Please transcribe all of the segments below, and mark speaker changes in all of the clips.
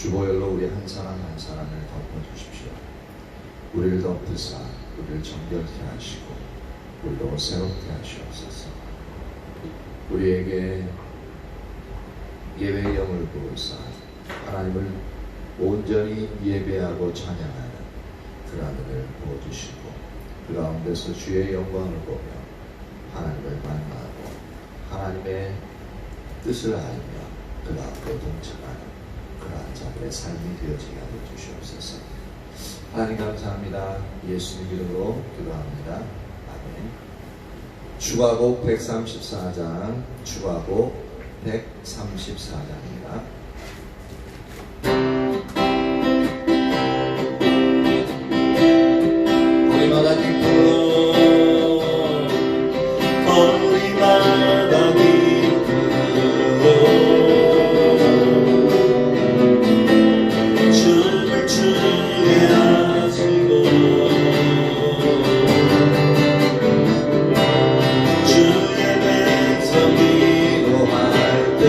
Speaker 1: 주보혈로 우리 한 사람 한 사람을 덮어주십시오. 우리를 덮으사 우리를 정결케 하시고 우리도 새롭게 하시옵소서. 우리에게 예배의 영을 부으사 하나님을 온전히 예배하고 찬양하는 그런 은혜를 부어주시고 그 가운데서 주의 영광을 보며 하나님을 만나고 하나님의 뜻을 알며 그 가운데 동참하는 그러한 자들의 삶이 되어지게 하여 주시옵소서. 하나님 감사합니다. 예수님 이름으로 기도합니다. 아멘. 추가곡 134장, 추가곡 134장입니다. 우리마다 기쁘고 우리마다 기쁘고 춤을 추게 하시고 주의 백성 기도할 때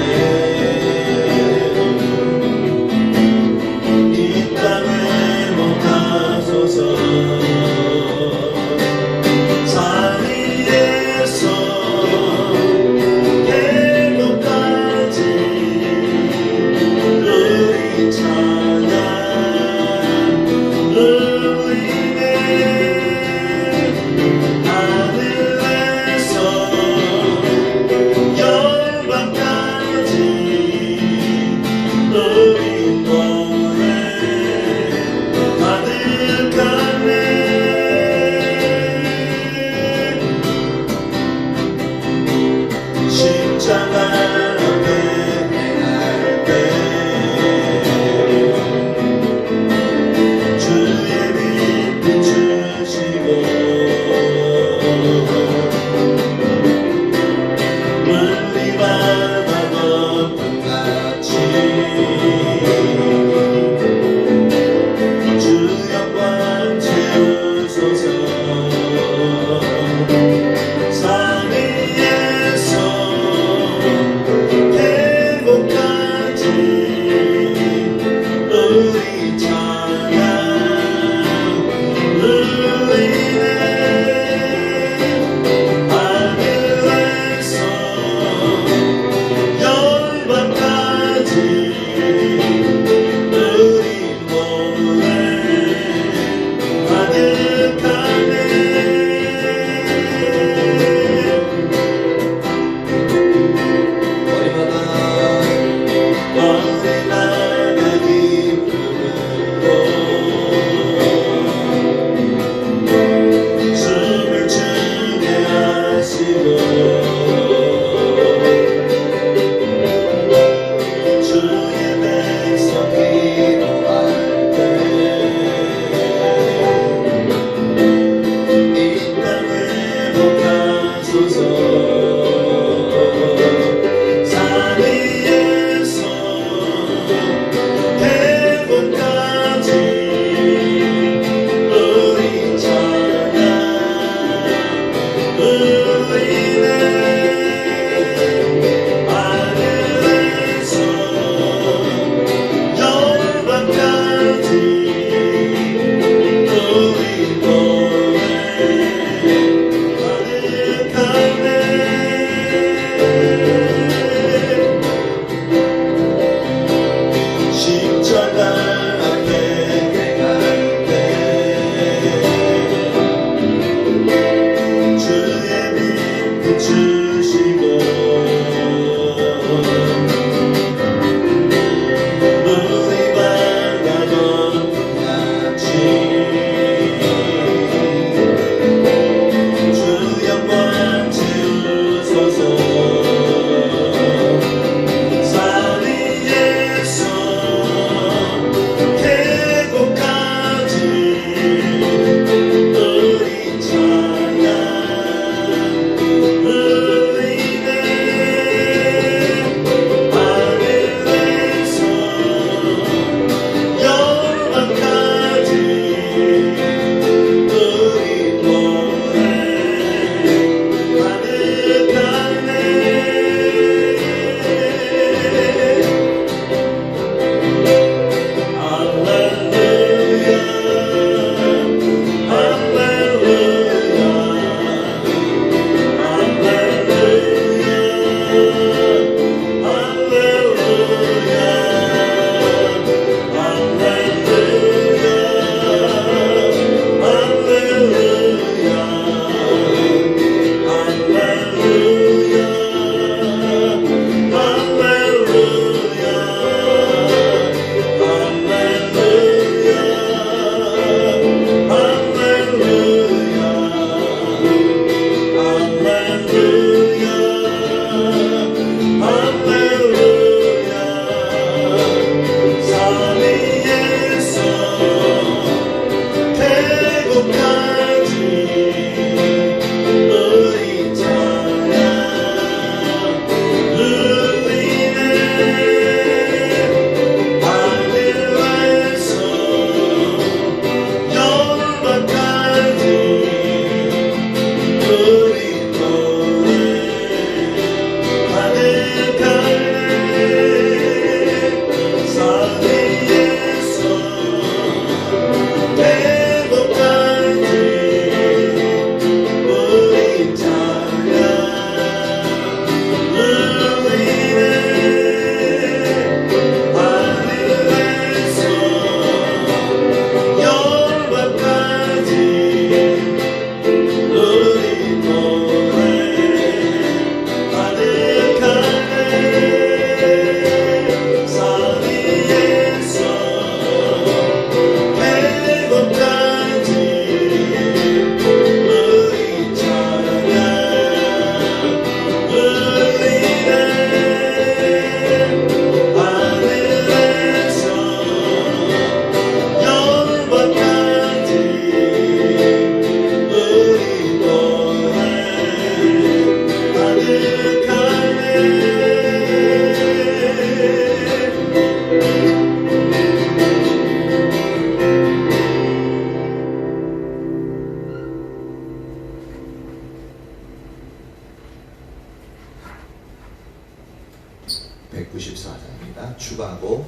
Speaker 1: 찬양입니다. 주가곡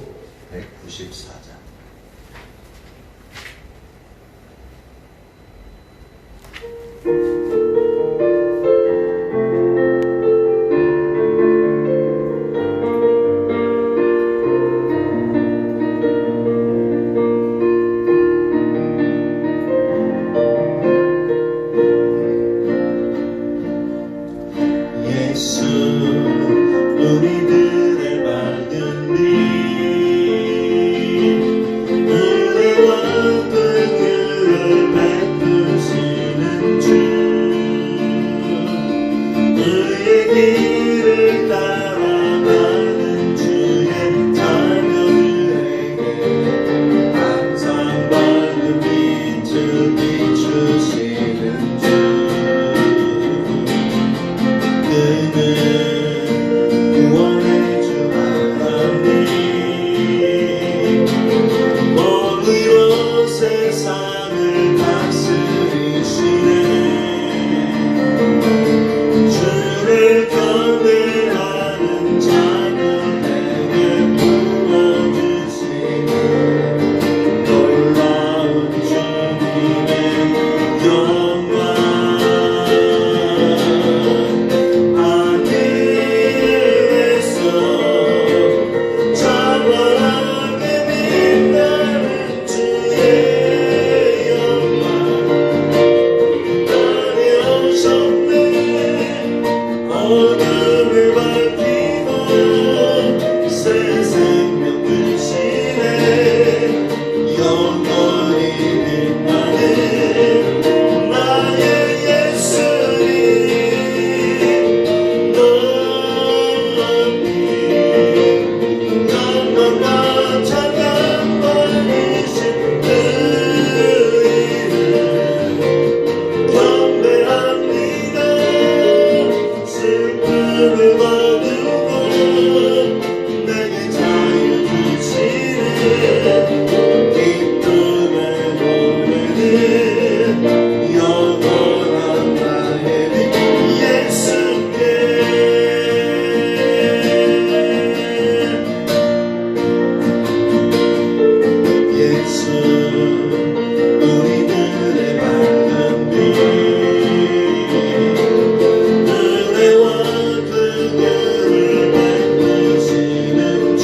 Speaker 1: 194장.
Speaker 2: 예수 우리들의 맑은 빛 은혜와 긍휼을 베푸시는 주 의의 길을 따라가는 주의 자녀들에게 항상 밝은 빛을 비추시는 주 구원의 주 하나님 머리로 세상을 다스리시네 주를 경외하는 자녀에게 부어주시네 놀라운 주님의 영광 어둠을 밝히고 새 생명 주시네 영원히 빛나는 나의 예수님 높이 영광과 찬양받으신 그 이름 경배합니다. 슬픔을 거두고 내게 자유 주시네 기쁨의 노래는 영원한 나의 빛 예수께 예수 우리들의 밝은 빛 은혜와 긍휼을 베푸시는 주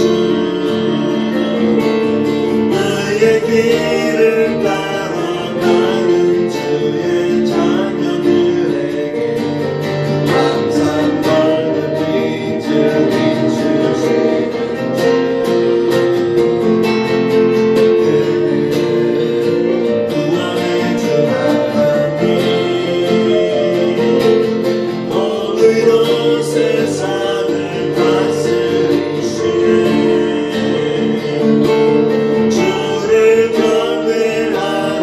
Speaker 2: 의의 길을 따라가는 주의 자녀들에게 항상 밝은 빛을 비추시는 주 구원의 주 하나님 머리로 세상을 다스리시네 주를 경외하는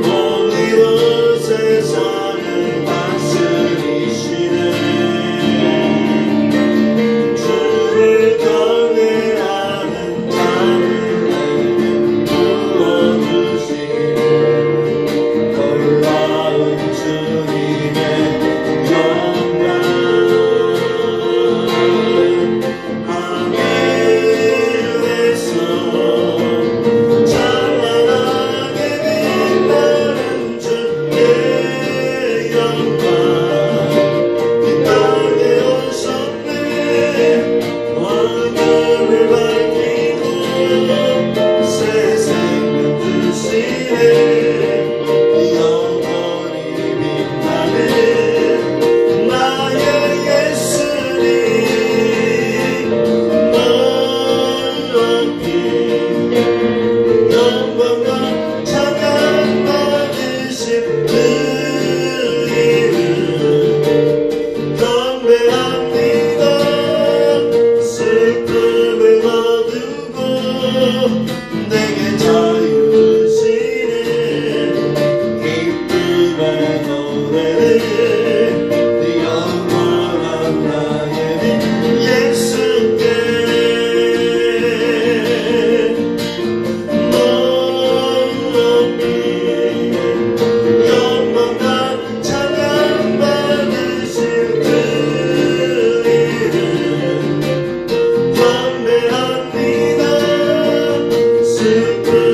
Speaker 2: 공의로 세상을 다스리시네 주를 경외하는 자들에게 부어주시네 놀라운 주님의 영광 하늘에서 찬란하게 빛나는 주의 영광 이 땅에 오셨네 왕국을 밝히고 새 생명 주시네 영원히 빛나는 나의 예수님 높이 영광과 찬양 받으신 그 이름 경배합니다 슬픔을 거두고 내게 자유 주시는 기쁨의 노래를 영원한 나의 예수께 높이 영원한 찬양 받으신 그 이름 경배합니다 슬픔을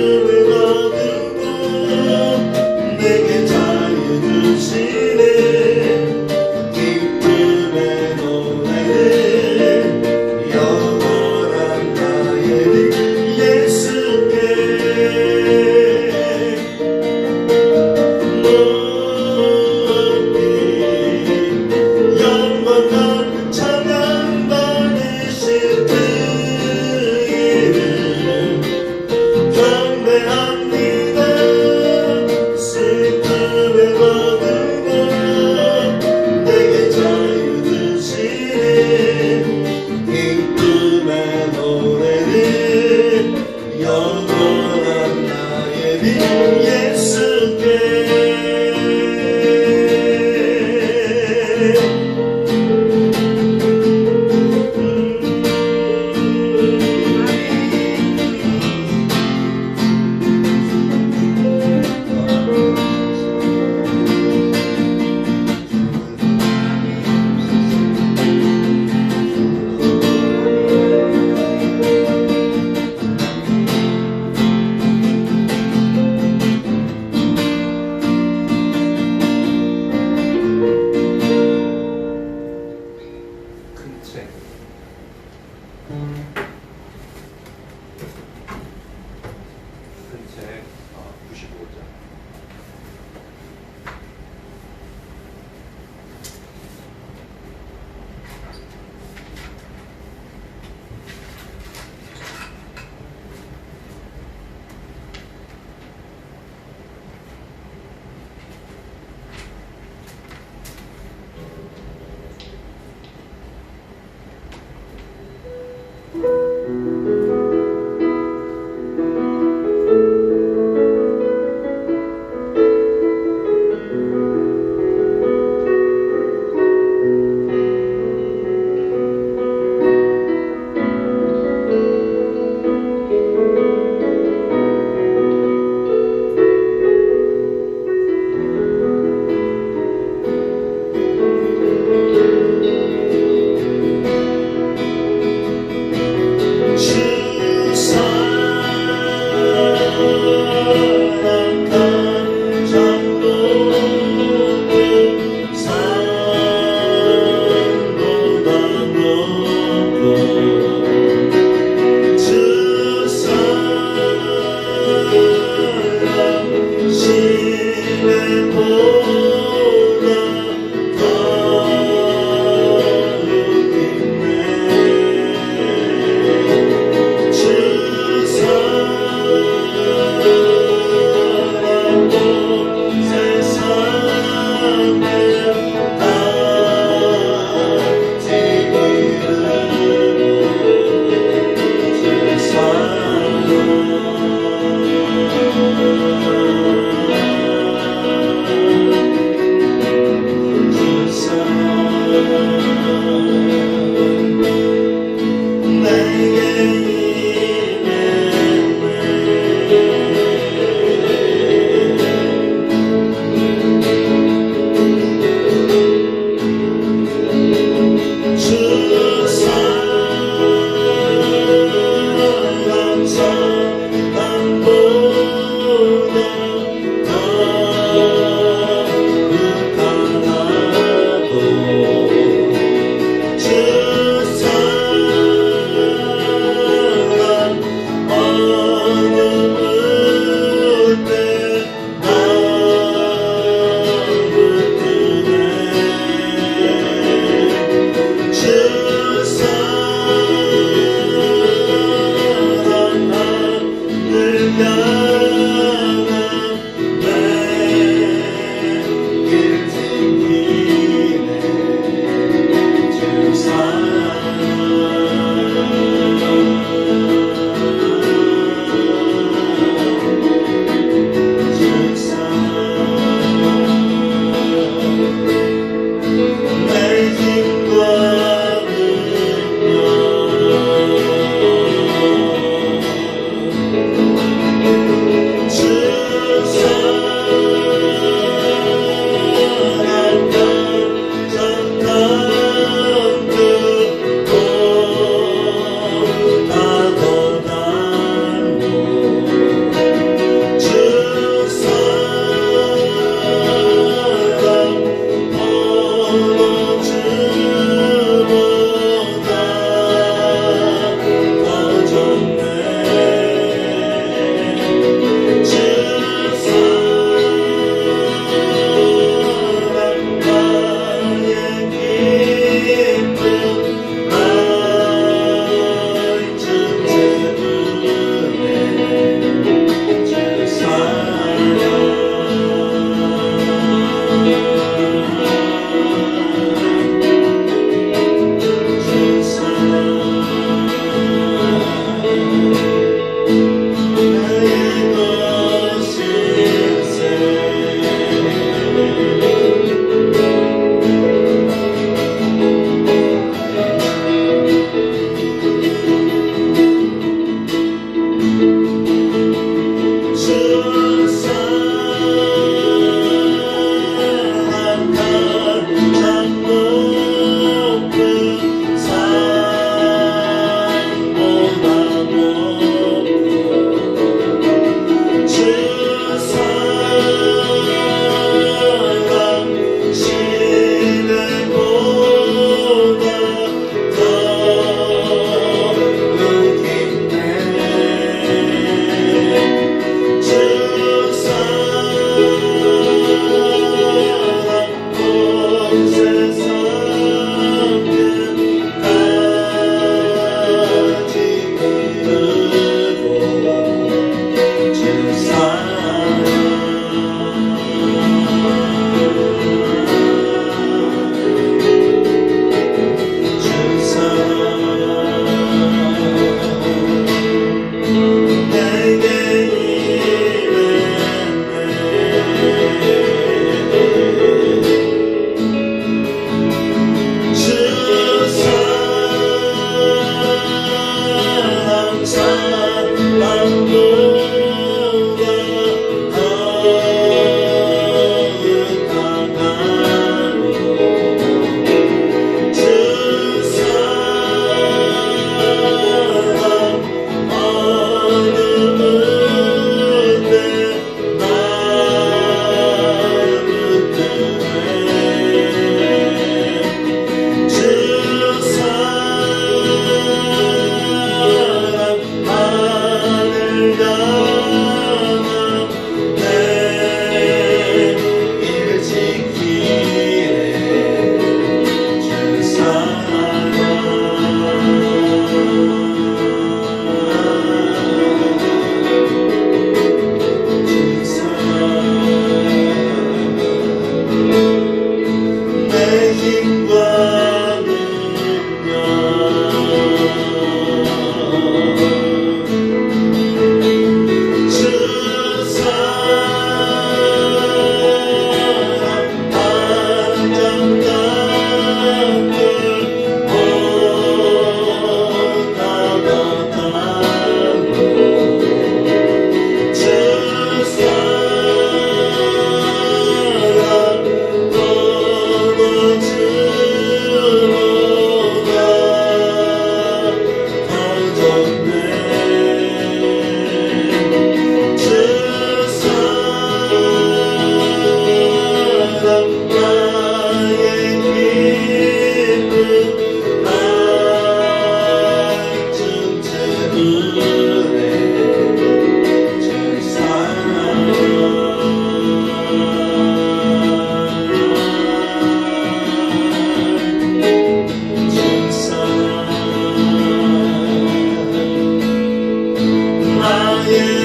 Speaker 2: 나의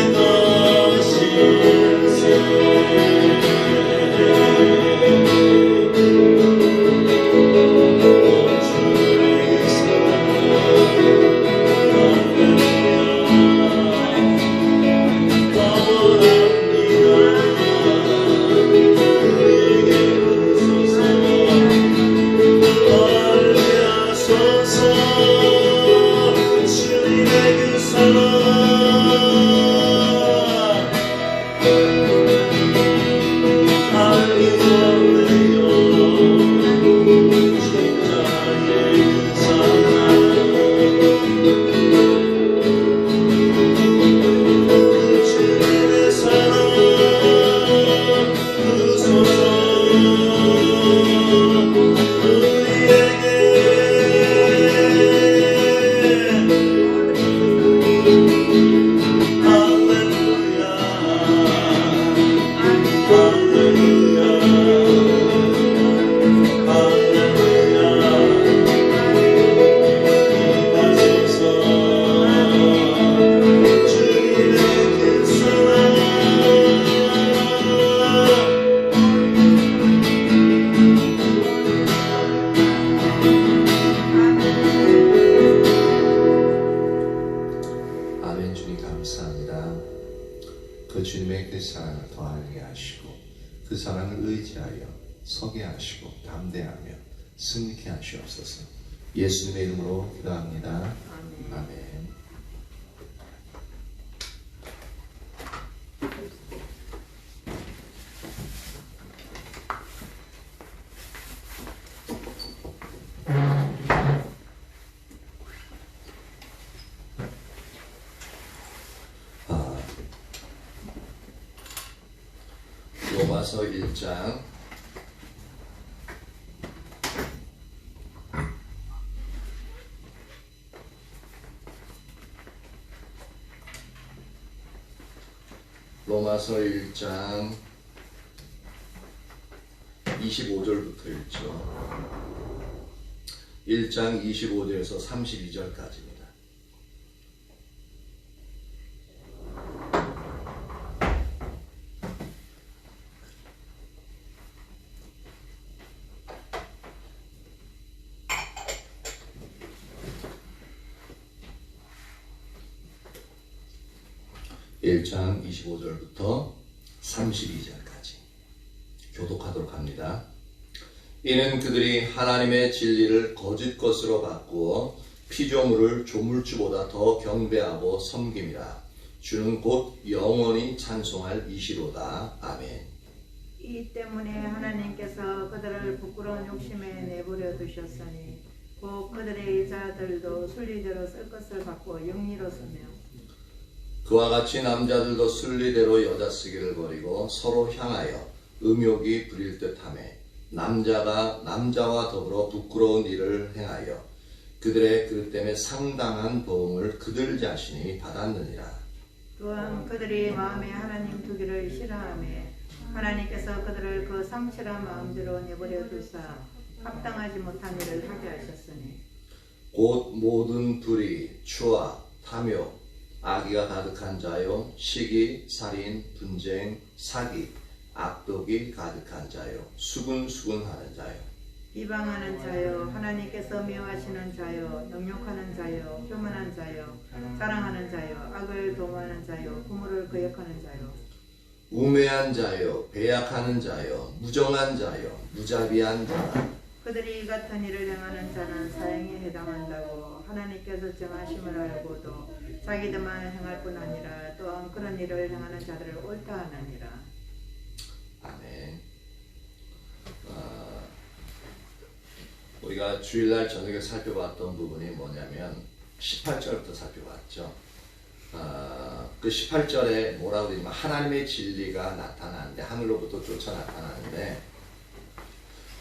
Speaker 1: 그 주님의 그 사랑을 더하게 하시고 그 사랑을 의지하여 서게 하시고 담대하며 승리케 하시옵소서. 예수님의 이름으로 기도합니다. 아멘. 로마서 1장 로마서 1장 25절부터 읽죠. 1장 25절에서 32절까지입니다. 일 장 25절부터 32절까지 교독하도록 합니다. 이는 그들이 하나님의 진리를 거짓 것으로 바꾸어 피조물을 조물주보다 더 경배하고 섬김이라. 주는 곧 영원히 찬송할 이시로다. 아멘.
Speaker 3: 이 때문에 하나님께서 그들을 부끄러운 욕심에 내버려 두셨으니 곧 그들의 자들도 순리대로 쓸 것을 받고 영리로 쓰며
Speaker 1: 그와 같이 남자들도 순리대로 여자 쓰기를 버리고 서로 향하여 음욕이 부릴 듯하매 남자가 남자와 더불어 부끄러운 일을 행하여 그들의 그 때문에 상당한 보응을 그들 자신이 받았느니라.
Speaker 3: 또한 그들이 마음에 하나님 두기를 싫어하며 하나님께서 그들을 그 상실한 마음대로 내버려 두사 합당하지 못한 일을 하게 하셨으니
Speaker 1: 곧 모든 불의, 추악, 탐욕, 악의가 가득한 자요, 시기, 살인, 분쟁, 사기, 악독이 가득한 자요, 수군수군하는 자요,
Speaker 3: 비방하는 자요, 하나님께서 미워하시는 자요, 능욕하는 자요, 교만한 자요, 자랑하는 자요, 악을 도모하는 자요, 부모를 거역하는 자요,
Speaker 1: 우매한 자요, 배약하는 자요, 무정한 자요, 무자비한 자라.
Speaker 3: 그들이 이 같은 일을 행하는 자는 사형에 해당한다고 하나님께서 정하심을 알고도 자기들만 행할 뿐 아니라 또한 그런 일을 행하는 자들을 옳다 하느니라.
Speaker 1: 아멘. 우리가 주일날 저녁에 살펴봤던 부분이 뭐냐면 18절부터 살펴봤죠. 그 18절에 뭐라고 되냐면 하나님의 진리가 나타나는데 하늘로부터 쫓아 나타나는데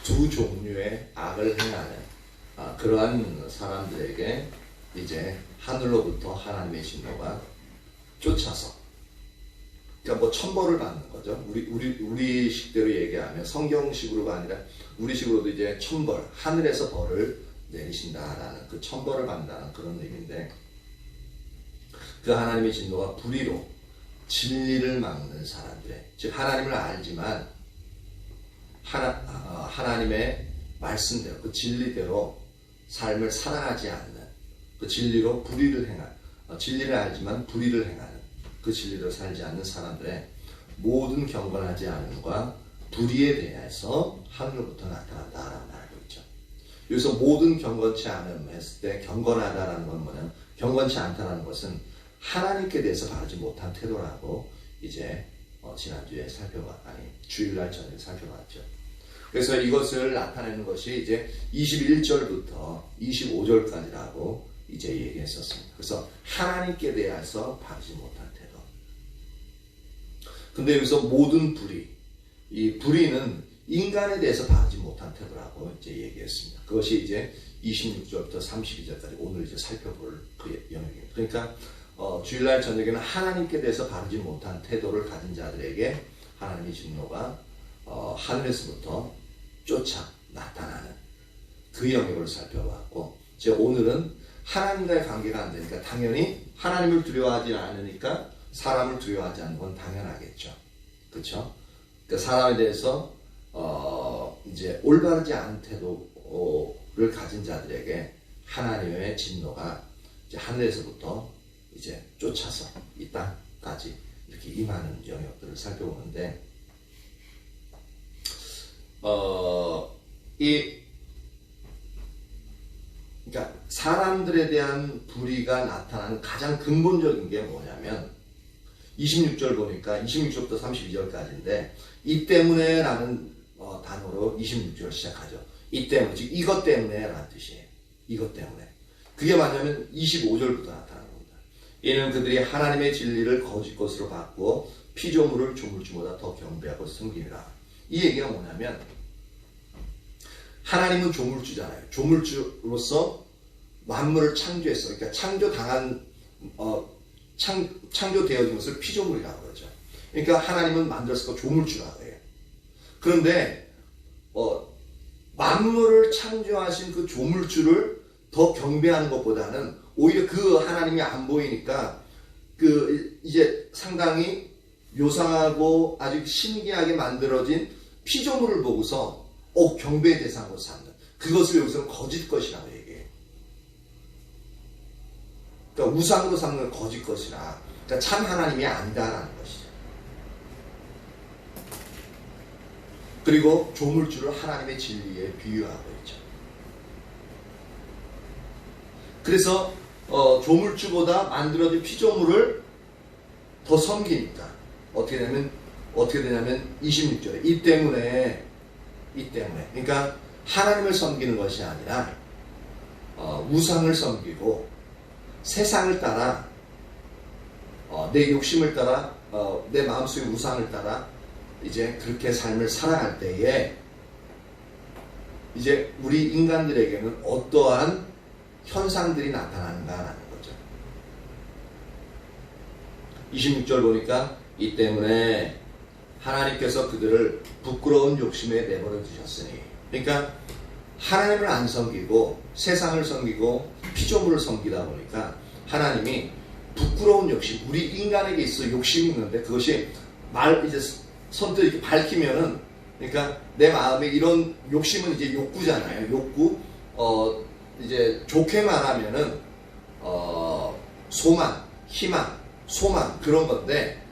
Speaker 1: 두 종류의 악을 행하는 그러한 사람들에게 이제 하늘로부터 하나님의 진노가 쫓아서 그러니까 뭐 천벌을 받는 거죠. 우리 식대로 얘기하면 성경식으로가 아니라 우리식으로도 이제 천벌, 하늘에서 벌을 내리신다라는 그 천벌을 받는다는 그런 의미인데 그 하나님의 진노가 불의로 진리를 막는 사람들의, 즉 하나님을 알지만 하나님의 말씀대로 그 진리대로 삶을 살아가지 않는, 그 진리로 불의를 행하는, 진리를 알지만 불의를 행하는, 그 진리로 살지 않는 사람들의 모든 경건하지 않음과 불의에 대해서 하늘로부터 나타난다라고 말하고 있죠. 여기서 모든 경건치 않음 했을 때 경건하다라는 건 뭐냐면, 경건치 않다라는 것은 하나님께 대해서 바르지 못한 태도라고 이제 지난주에 주일날 저녁에 살펴봤죠. 그래서 이것을 나타내는 것이 이제 21절부터 25절까지라고 이제 얘기했었습니다. 그래서 하나님께 대해서 바르지 못한 태도. 근데 여기서 모든 불의, 이 불의는 인간에 대해서 바르지 못한 태도라고 이제 얘기했습니다. 그것이 이제 26절부터 32절까지 오늘 이제 살펴볼 그 영역입니다. 그러니까 주일날 저녁에는 하나님께 대해서 바르지 못한 태도를 가진 자들에게 하나님의 진노가 하늘에서부터 쫓아 나타나는 그 영역을 살펴봤고, 이제 오늘은 하나님과의 관계가 안 되니까 당연히 하나님을 두려워하지 않으니까 사람을 두려워하지 않는 건 당연하겠죠. 그렇죠? 그러니까 사람에 대해서 이제 올바르지 않은 태도를 가진 자들에게 하나님의 진노가 이제 하늘에서부터 이제 쫓아서 이 땅까지 이렇게 임하는 영역들을 살펴보는데, 그러니까 사람들에 대한 불의가 나타나는 가장 근본적인 게 뭐냐면 26절 보니까 26절부터 32절까지인데 이 때문에 라는 단어로 26절 시작하죠. 이 때문에, 즉 이것 때문에 라는 뜻이에요. 이것 때문에. 그게 뭐냐면 25절부터 나타나는 겁니다. 이는 그들이 하나님의 진리를 거짓 것으로 바꾸어 피조물을 조물주보다 더 경배하고 섬기니라. 이 얘기가 뭐냐면 하나님은 조물주잖아요. 조물주로서 만물을 창조했어. 그러니까 창조되어진 것을 피조물이라고 그러죠. 그러니까 하나님은 만들었을 거 조물주라고 해요. 그런데 만물을 창조하신 그 조물주를 더 경배하는 것보다는 오히려 그 하나님이 안 보이니까 그 이제 상당히 요상하고 아주 신기하게 만들어진 피조물을 보고서 경배의 대상으로 삼는, 그것을 여기서는 거짓 것이라고 얘기해요. 그러니까 우상으로 삼는 거짓 것이라, 그러니까 참 하나님이 아니다라는 것이죠. 그리고 조물주를 하나님의 진리에 비유하고 있죠. 그래서 조물주보다 만들어진 피조물을 더 섬기니까 어떻게 되냐면 26절에 이 때문에 그러니까 하나님을 섬기는 것이 아니라 우상을 섬기고 세상을 따라 내 욕심을 따라 내 마음속의 우상을 따라 이제 그렇게 삶을 살아갈 때에 이제 우리 인간들에게는 어떠한 현상들이 나타나는가라는 거죠. 26절 보니까 이 때문에 하나님께서 그들을 부끄러운 욕심에 내버려 두셨으니, 그러니까 하나님을 안 섬기고 세상을 섬기고 피조물을 섬기다 보니까 하나님이 부끄러운 욕심, 우리 인간에게 있어 욕심이 있는데 그것이 이제 선뜻 이렇게 밝히면은, 그러니까 내 마음에 이런 욕심은 이제 욕구잖아요. 욕구, 이제 좋게 말하면은 소망, 희망, 소망 그런 건데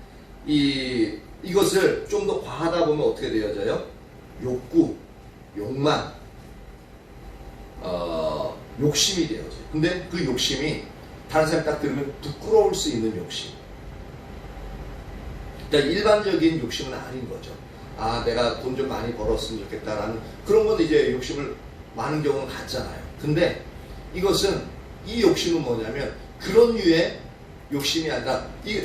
Speaker 1: 이것을 좀 더 과하다 보면 어떻게 되어져요? 욕구, 욕망, 욕심이 되어져요. 근데 그 욕심이 다른 사람 딱 들으면 부끄러울 수 있는 욕심. 그러니까 일반적인 욕심은 아닌 거죠. 내가 돈 좀 많이 벌었으면 좋겠다라는 그런 건 이제 욕심을 많은 경우는 갖잖아요. 근데 이것은 이 욕심은 뭐냐면 그런 류의 욕심이 아니라 이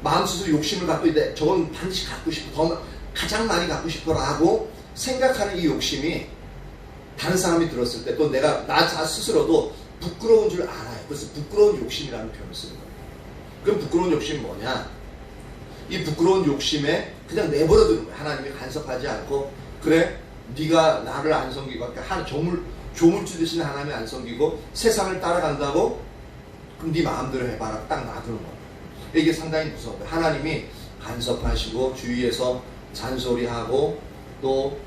Speaker 1: 마음속으로 욕심을 갖고 있는데 저건 반드시 갖고 싶어, 가장 많이 갖고 싶어라고 생각하는 이 욕심이 다른 사람이 들었을 때 또 나 스스로도 부끄러운 줄 알아요. 그래서 부끄러운 욕심이라는 표현을 쓰는 거예요. 그럼 부끄러운 욕심이 뭐냐? 이 부끄러운 욕심에 그냥 내버려 두는 거예요. 하나님이 간섭하지 않고, 그래 네가 나를 안 섬기고 조물주 대신 하나님을 안 섬기고 세상을 따라간다고 그럼 네 마음대로 해봐라. 딱 놔두는 거예요. 이게 상당히 무서워요. 하나님이 간섭하시고 주위에서 잔소리하고 또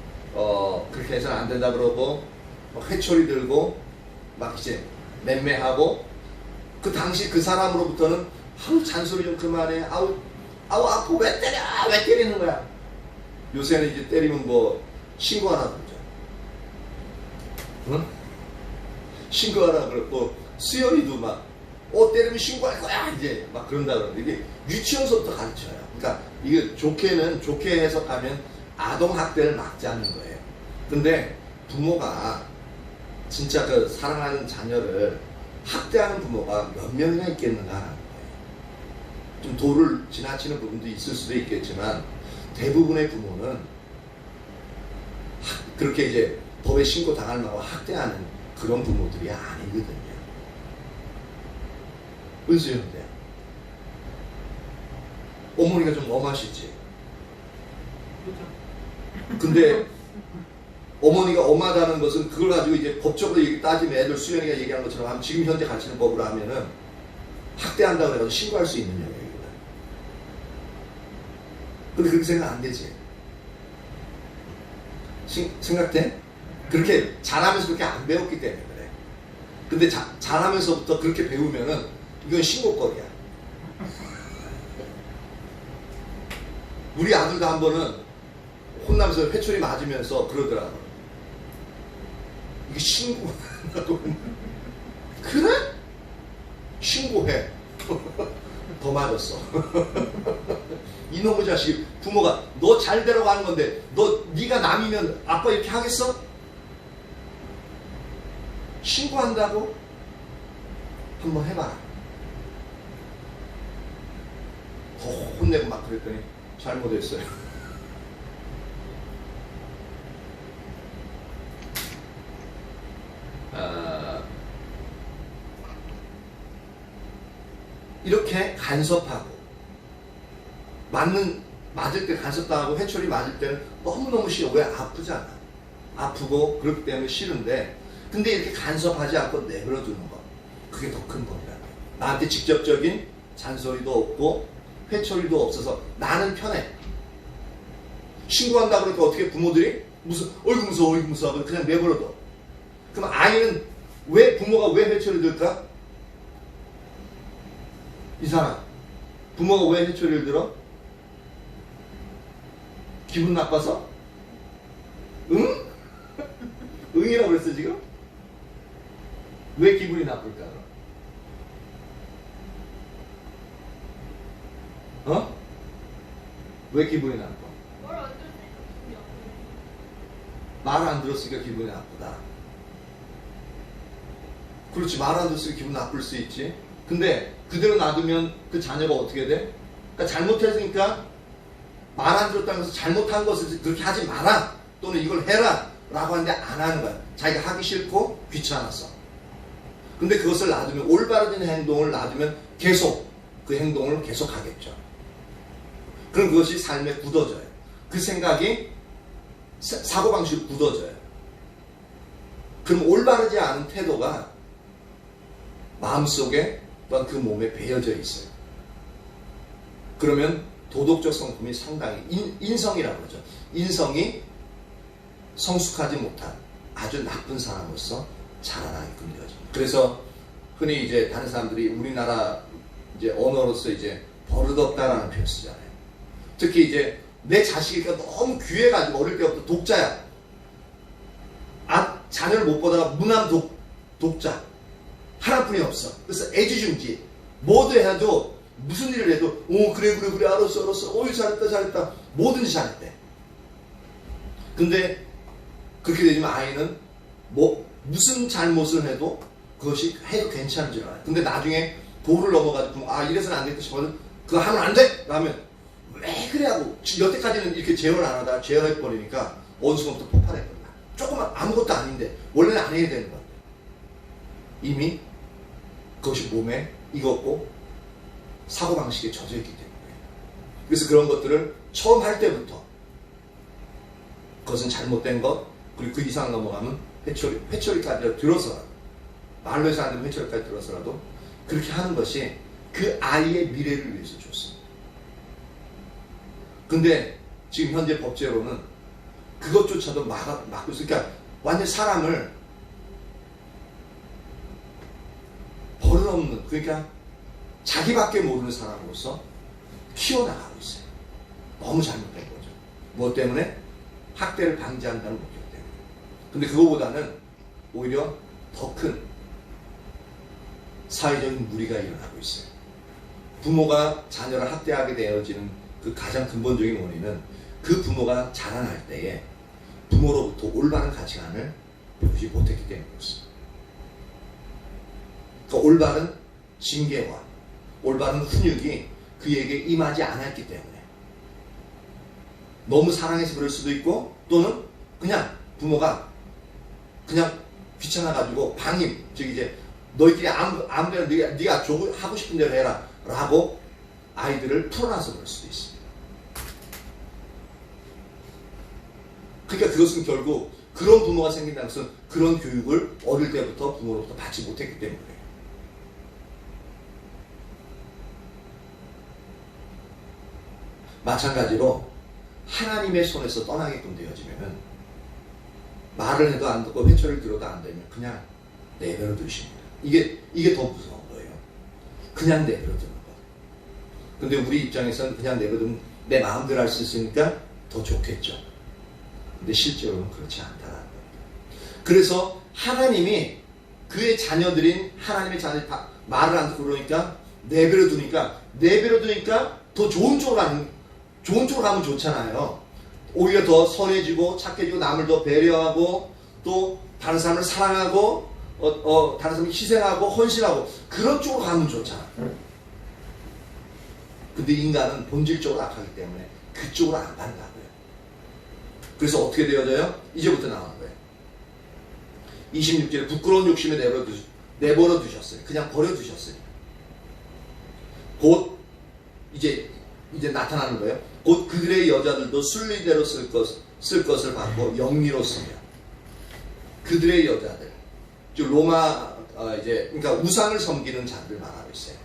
Speaker 1: 그렇게 해서는 안 된다 그러고 회초리 들고 막 이제 맴매하고 그 당시 그 사람으로부터는 아우 잔소리 좀 그만해. 아우 아파. 왜 때려? 왜 때리는 거야? 요새는 이제 때리면 뭐 신고하라 그러죠. 응? 신고하라 그러고 수연이도 막 때리면 신고할 거야 이제 막 그런다 그러는데 이게 유치원서부터 가르쳐요. 그러니까 이게 좋게 해석하면 아동학대를 막지 않는 거예요. 근데 부모가 진짜 그 사랑하는 자녀를 학대하는 부모가 몇 명이나 있겠는가 하는 거예요. 좀 도를 지나치는 부분도 있을 수도 있겠지만 대부분의 부모는 그렇게 이제 법에 신고 당할 만하고 학대하는 그런 부모들이 아니거든요. 은수였는데 어머니가 좀 엄하시지. 근데 어머니가 엄하다는 것은 그걸 가지고 이제 법적으로 따지면 애들 수연이가 얘기한 것처럼 지금 현재 가르치는 법으로 하면은 학대한다고 해가지고 신고할 수 있는 영역이거든. 근데 그렇게 생각 안 되지. 생각돼? 그렇게 잘하면서 그렇게 안 배웠기 때문에 그래. 근데 잘하면서부터 그렇게 배우면은 이건 신고거리야. 우리 아들도 한 번은 혼나면서 회초리 맞으면서 그러더라고. 이게 신고한다고. 그래? 신고해. 더 맞았어. 이놈의 자식. 부모가 너 잘 되라고 하는 건데 네가 남이면 아빠 이렇게 하겠어? 신고한다고? 한번 해봐라. 더 혼내고 막 그랬더니 잘못했어요. 이렇게 간섭하고 맞을 때 간섭당하고 회초리 맞을 때는 너무너무 싫어. 왜? 아프잖아. 아프고 그렇기 때문에 싫은데 근데 이렇게 간섭하지 않고 내버려 두는 거 그게 더 큰 법이라는 거야. 나한테 직접적인 잔소리도 없고 회초리도 없어서 나는 편해. 신고한다 그러니까 어떻게 부모들이 어이구 무서워 그냥 내버려둬. 그럼 아이는 부모가 왜 회초리 들까? 이 사람 부모가 왜 회초리를 들어? 기분 나빠서? 응? 응이라고 그랬어 지금? 왜 기분이 나쁠까? 왜 기분이 나빠? 말 안 들었으니까 기분이 나쁘다. 그렇지, 말 안 들었으니까 기분 나쁠 수 있지. 근데 그대로 놔두면 그 자녀가 어떻게 돼? 그러니까 잘못했으니까 말 안 들었다는 것은 잘못한 것을 그렇게 하지 마라 또는 이걸 해라 라고 하는데 안 하는 거야. 자기가 하기 싫고 귀찮아서. 근데 그것을 놔두면 올바른 행동을 놔두면 계속 그 행동을 계속 하겠죠. 그럼 그것이 삶에 굳어져요. 그 생각이 사고방식으로 굳어져요. 그럼 올바르지 않은 태도가 마음속에 또한 그 몸에 배어져 있어요. 그러면 도덕적 성품이 상당히 인성이라고 그러죠. 인성이 성숙하지 못한 아주 나쁜 사람으로서 자라나게끔 되어집니다. 그래서 흔히 이제 다른 사람들이 우리나라 이제 언어로서 이제 버릇없다라는 표현 쓰잖아요. 특히 이제 내 자식이니까 너무 귀해가지고 어릴 때부터 독자야. 자녀를 못 보다가 무남 독자. 하나뿐이 없어. 그래서 애지중지. 뭐도 해도 무슨 일을 해도 그래 알았어 어이 잘했다 뭐든지 잘했대. 근데 그렇게 되지만 아이는 무슨 잘못을 해도 그것이 해도 괜찮은 줄 알아요. 근데 나중에 도를 넘어가지고 이래서는 안 되겠다 싶어서 그거 하면 안 돼! 라면 왜 그래 하고 여태까지는 이렇게 제어를 안 하다가 제어해버리니까 어느 순간부터 폭발해버린다. 조금만 아무것도 아닌데 원래는 안 해야 되는 건데 이미 그것이 몸에 익었고 사고방식에 젖어있기 때문에. 그래서 그런 것들을 처음 할 때부터 그것은 잘못된 것 그리고 그 이상 넘어가면 회초리까지 들어서라도 말로 해서 안 되면 회초리까지 들어서라도 그렇게 하는 것이 그 아이의 미래를 위해서 줬습니다. 근데 지금 현재 법제로는 그것조차도 막고 있어요. 그러니까 완전 사람을 버릇없는, 그러니까 자기밖에 모르는 사람으로서 키워나가고 있어요. 너무 잘못된 거죠. 무엇 때문에? 학대를 방지한다는 목적 때문에. 근데 그거보다는 오히려 더 큰 사회적인 무리가 일어나고 있어요. 부모가 자녀를 학대하게 되어지는 그 가장 근본적인 원인은 그 부모가 자라날 때에 부모로부터 올바른 가치관을 배우지 못했기 때문이었습니다. 그러니까 올바른 징계와 올바른 훈육이 그에게 임하지 않았기 때문에 너무 사랑해서 그럴 수도 있고, 또는 그냥 부모가 그냥 귀찮아가지고 방임, 즉 이제 너희끼리 아무데나 네가 하고 싶은 대로 해라 라고 아이들을 풀어놔서 그럴 수도 있습니다. 그러니까 그것은 결국 그런 부모가 생긴다는 것은 그런 교육을 어릴 때부터 부모로부터 받지 못했기 때문이에요. 마찬가지로 하나님의 손에서 떠나게끔 되어지면은 말을 해도 안 듣고 회초를 들어도 안 되면 그냥 내버려 두십니다. 이게 더 무서운 거예요. 그냥 내버려 두는 거. 근데 우리 입장에서는 그냥 내버려 두면 내 마음대로 할 수 있으니까 더 좋겠죠. 근데 실제로는 그렇지 않다는 겁니다. 그래서 하나님이 그의 자녀들인 하나님의 자녀 말을 안 듣고 그러니까 내버려 두니까 더 좋은 쪽으로 가면 좋잖아요. 오히려 더 선해지고 착해지고 남을 더 배려하고 또 다른 사람을 사랑하고 다른 사람을 희생하고 헌신하고 그런 쪽으로 가면 좋잖아. 근데 인간은 본질적으로 악하기 때문에 그쪽으로 안 간다고요. 그래서 어떻게 되어져요? 이제부터 나오는 거예요. 26절에 부끄러운 욕심에 내버려 두셨어요. 그냥 버려 두셨어요. 곧 이제 나타나는 거예요. 곧 그들의 여자들도 순리대로 쓸 것을 받고 영리로 쓰며. 그들의 여자들, 즉 로마 그러니까 우상을 섬기는 자들을 말하고 있어요.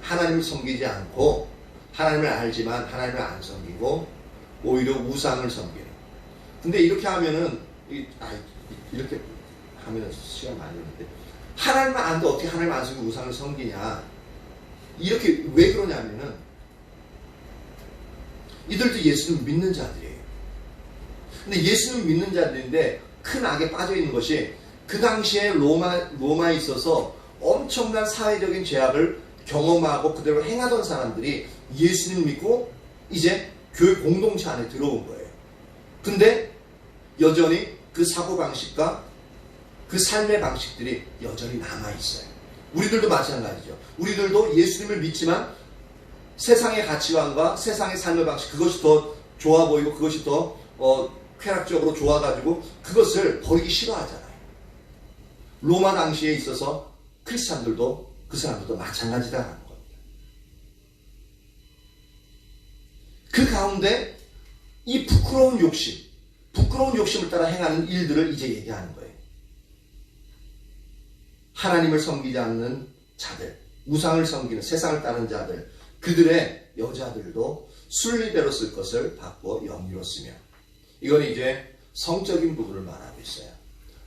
Speaker 1: 하나님을 섬기지 않고 하나님을 알지만 하나님을 안 섬기고 오히려 우상을 섬기는. 근데 이렇게 하면은 이렇게 하면 시간 많이 걸리는데 하나님을 아는데 어떻게 하나님을 안 섬기고 우상을 섬기냐? 이렇게 왜 그러냐면은 이들도 예수님을 믿는 자들이에요. 근데 예수님을 믿는 자들인데 큰 악에 빠져 있는 것이 그 당시에 로마에 있어서 엄청난 사회적인 죄악을 경험하고 그대로 행하던 사람들이 예수님을 믿고 이제 교회 공동체 안에 들어온 거예요. 근데 여전히 그 사고방식과 그 삶의 방식들이 여전히 남아있어요. 우리들도 마찬가지죠. 우리들도 예수님을 믿지만 세상의 가치관과 세상의 삶의 방식, 그것이 더 좋아 보이고 그것이 더 쾌락적으로 좋아가지고 그것을 버리기 싫어하잖아요. 로마 당시에 있어서 크리스찬들도 그 사람들도 마찬가지다라는 겁니다. 그 가운데 이 부끄러운 욕심을 따라 행하는 일들을 이제 얘기하는 거예요. 하나님을 섬기지 않는 자들, 우상을 섬기는 세상을 따르는 자들, 그들의 여자들도 순리대로 쓸 것을 받고 영리로 쓰며. 이건 이제 성적인 부분을 말하고 있어요.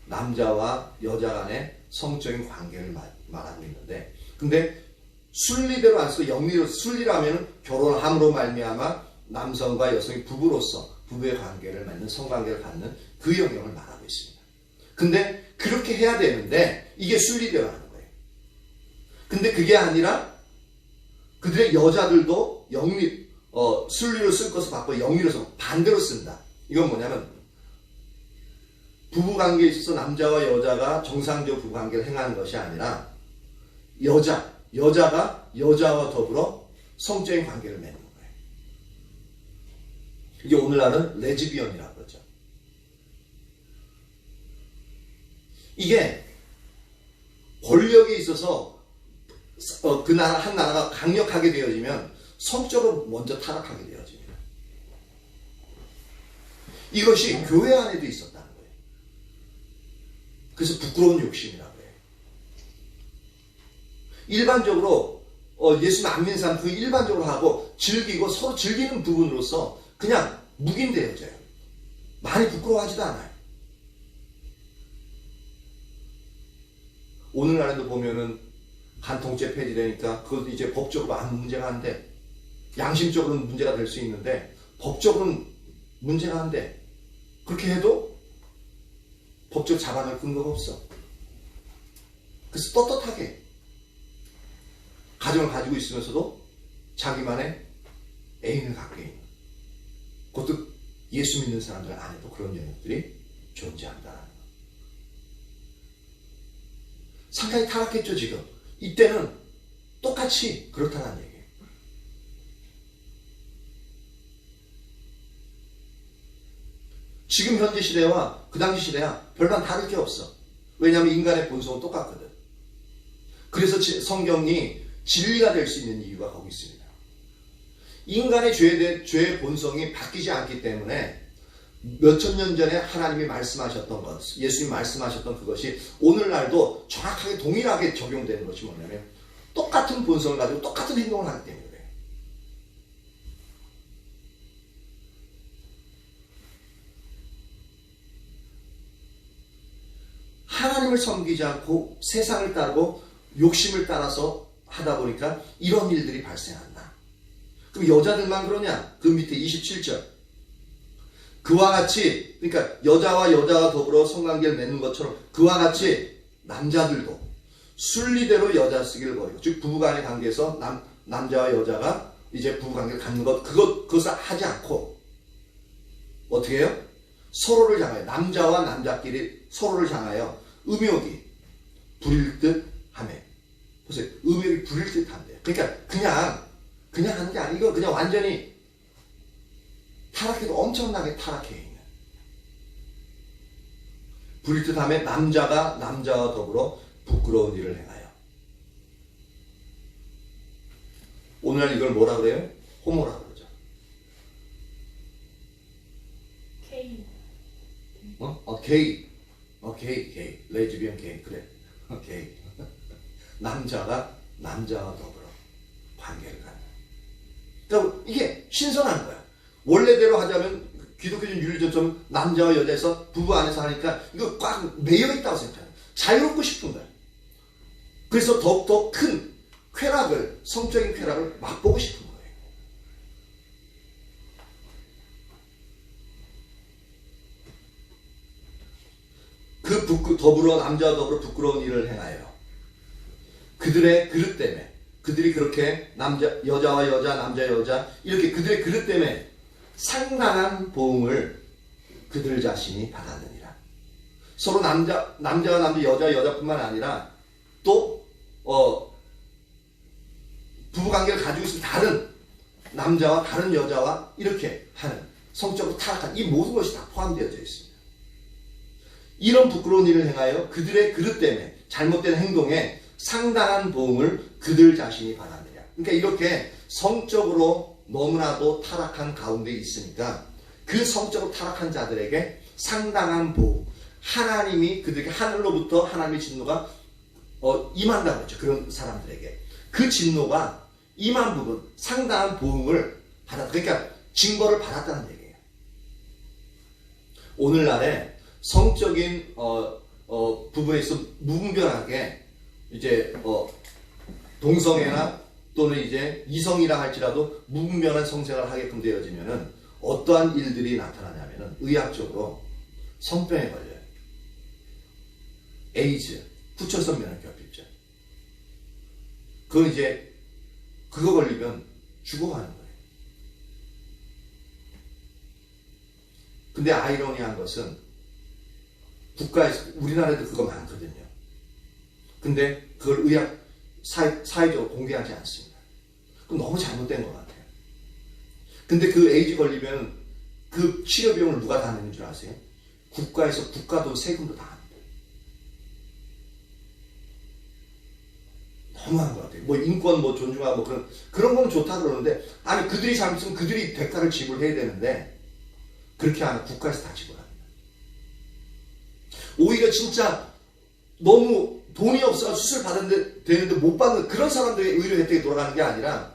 Speaker 1: 남자와 여자 간의 성적인 관계를 말하고 있는데, 근데 순리대로 안 쓰고 영리로, 순리라면 결혼함으로 말미암아 남성과 여성이 부부의 관계를 맺는, 성관계를 갖는 그 영역을 말하고 있습니다. 근데 그렇게 해야 되는데 이게 순리대로 하는 거예요. 근데 그게 아니라 그들의 여자들도 순리로 쓸 것을 받고 영리로 써 반대로 쓴다. 이건 뭐냐면 부부관계에 있어서 남자와 여자가 정상적 부부관계를 행하는 것이 아니라 여자가 여자와 더불어 성적인 관계를 맺는 거예요. 이게 오늘날은 레즈비언이라고 그러죠. 이게 권력에 있어서 한 나라가 강력하게 되어지면 성적으로 먼저 타락하게 되어집니다. 이것이 교회 안에도 있었다는 거예요. 그래서 부끄러운 욕심이라고 해요. 일반적으로 예수님 안 믿는 사람 그 일반적으로 하고 즐기고 서로 즐기는 부분으로서 그냥 묵인되어져요. 많이 부끄러워하지도 않아요. 오늘날에도 보면은 간통죄 폐지되니까 그것도 이제 법적으로 아무 문제가 안 돼. 양심적으로는 문제가 될 수 있는데 법적으로는 문제가 안 돼. 그렇게 해도 법적 잡아낼 근거가 없어. 그래서 떳떳하게 가정을 가지고 있으면서도 자기만의 애인을 갖게 있는, 그것도 예수 믿는 사람들 안에도 그런 영역들이 존재한다는 거. 상당히 타락했죠 지금. 이때는 똑같이 그렇다는 얘기예요. 지금 현재 시대와 그 당시 시대와 별반 다를 게 없어. 왜냐하면 인간의 본성은 똑같거든. 그래서 성경이 진리가 될 수 있는 이유가 거기 있습니다. 인간의 죄의 본성이 바뀌지 않기 때문에 몇천 년 전에 하나님이 말씀하셨던 것, 예수님이 말씀하셨던 그것이 오늘날도 정확하게 동일하게 적용되는 것이 뭐냐면 똑같은 본성을 가지고 똑같은 행동을 하기 때문에 그래요. 하나님을 섬기지 않고 세상을 따르고 욕심을 따라서 하다 보니까 이런 일들이 발생한다. 그럼 여자들만 그러냐? 그 밑에 27절. 그와 같이, 그러니까 여자와 더불어 성관계를 맺는 것처럼 그와 같이 남자들도 순리대로 여자 쓰기를 버리고, 즉 부부간의 관계에서 남자와 여자가 이제 부부관계를 갖는 그것을 하지 않고 어떻게 해요? 서로를 향하여, 남자와 남자끼리 서로를 향하여 음욕이 부릴 듯 하며. 보세요. 음욕이 부릴 듯 한대요. 그러니까 그냥 하는 게 아니고 그냥 완전히 타락해도 엄청나게 타락해 있는. 부릴 듯 하며 남자가 남자와 더불어 부끄러운 일을 행하여. 오늘날 이걸 뭐라 그래요? 호모라 그러죠.
Speaker 4: K.
Speaker 1: 게이. 레즈비언 게이. 그래. 게이. 남자가 남자와 더불어 관계를 갖는. 그러니까 이게 신선한 거야. 원래대로 하자면 기독교적 윤리적으로 남자와 여자에서 부부 안에서 하니까 이거 꽉 매여 있다고 생각해요. 자유롭고 싶은 거야. 그래서 더욱더 큰 쾌락을, 성적인 쾌락을 맛보고 싶은 거예요. 더불어 남자와 더불어 부끄러운 일을 행하여 그들의 그릇 때문에, 그들이 그렇게 여자와 여자, 남자 여자 이렇게 그들의 그릇 때문에 상당한 보응을 그들 자신이 받았느니라. 서로 남자가 남자, 여자뿐만 아니라 또 부부관계를 가지고 있는 다른 남자와 다른 여자와 이렇게 하는 성적으로 타락한 이 모든 것이 다 포함되어져 있습니다. 이런 부끄러운 일을 행하여 그들의 그릇 때문에 잘못된 행동에 상당한 보응을 그들 자신이 받았느냐. 그러니까 이렇게 성적으로 너무나도 타락한 가운데 있으니까 그 성적으로 타락한 자들에게 상당한 보응, 하나님이 그들에게 하늘로부터 하나님의 진노가 임한다고 했죠. 그런 사람들에게 그 진노가 임한 부분, 상당한 보응을 받았다. 그러니까 징벌을 받았다는 얘기예요. 오늘날에 성적인 부분에 있어 무분별하게 이제 동성애나 또는 이제 이성이라 할지라도 무분별한 성생활을 하게끔 되어지면은 어떠한 일들이 나타나냐면은 의학적으로 성병에 걸려요. 에이즈, 후천성 면역결핍증. 그건 이제 그거 걸리면 죽어가는 거예요. 근데 아이러니한 것은 국가에서, 우리나라에도 그거 많거든요. 근데 그걸 사회적으로 공개하지 않습니다. 그건 너무 잘못된 것 같아요. 근데 그 에이즈 걸리면 그 치료 비용을 누가 다 내는 줄 아세요? 국가에서 국가도 세금도 다 합니다. 너무한 것 같아요. 뭐 인권 뭐 존중하고 뭐 그런 건 좋다 그러는데, 아니 그들이 잘못했으면 그들이 대가를 지불해야 되는데 그렇게 하면 국가에서 다 지불합니다. 오히려 진짜 너무 돈이 없어서 수술 되는데 못 받는 그런 사람들의 의료 혜택이 돌아가는 게 아니라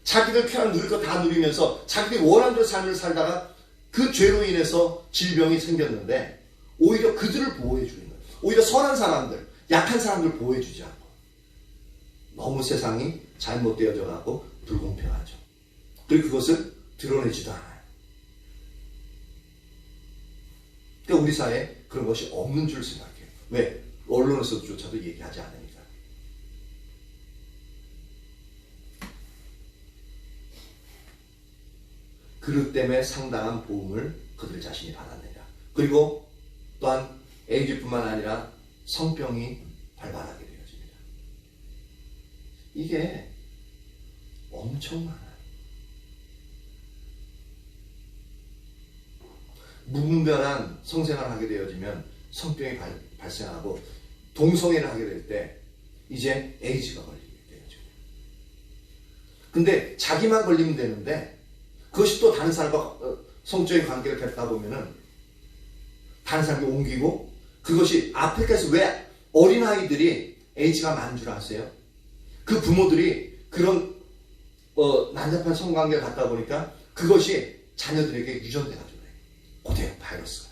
Speaker 1: 자기들 쾌락 누릴 거 다 누리면서 자기들이 원하는 대로 삶을 살다가 그 죄로 인해서 질병이 생겼는데 오히려 그들을 보호해 주는 거예요. 오히려 선한 사람들, 약한 사람들을 보호해 주지 않고 너무 세상이 잘못되어져 가고 불공평하죠. 그리고 그것을 드러내지도 않아요. 그러니까 우리 사회에 그런 것이 없는 줄 생각해요. 왜? 언론에서조차도 얘기하지 않으니까. 그릇 때문에 상당한 보험을 그들 자신이 받았느냐. 그리고 또한 에이즈뿐만 아니라 성병이 발발하게 되어집니다. 이게 엄청 많아요. 무분별한 성생활을 하게 되어지면 성병이 발생하고 동성애를 하게 될 때 이제 에이즈가 걸리게 되어져요. 근데 자기만 걸리면 되는데 그것이 또 다른 사람과 성적인 관계를 맺다 보면은 다른 사람이 옮기고 그것이 아프리카에서 왜 어린아이들이 에이즈가 많은 줄 아세요? 그 부모들이 그런 난잡한 성관계를 갖다 보니까 그것이 자녀들에게 유전돼가지고 그래요. 바이러스가.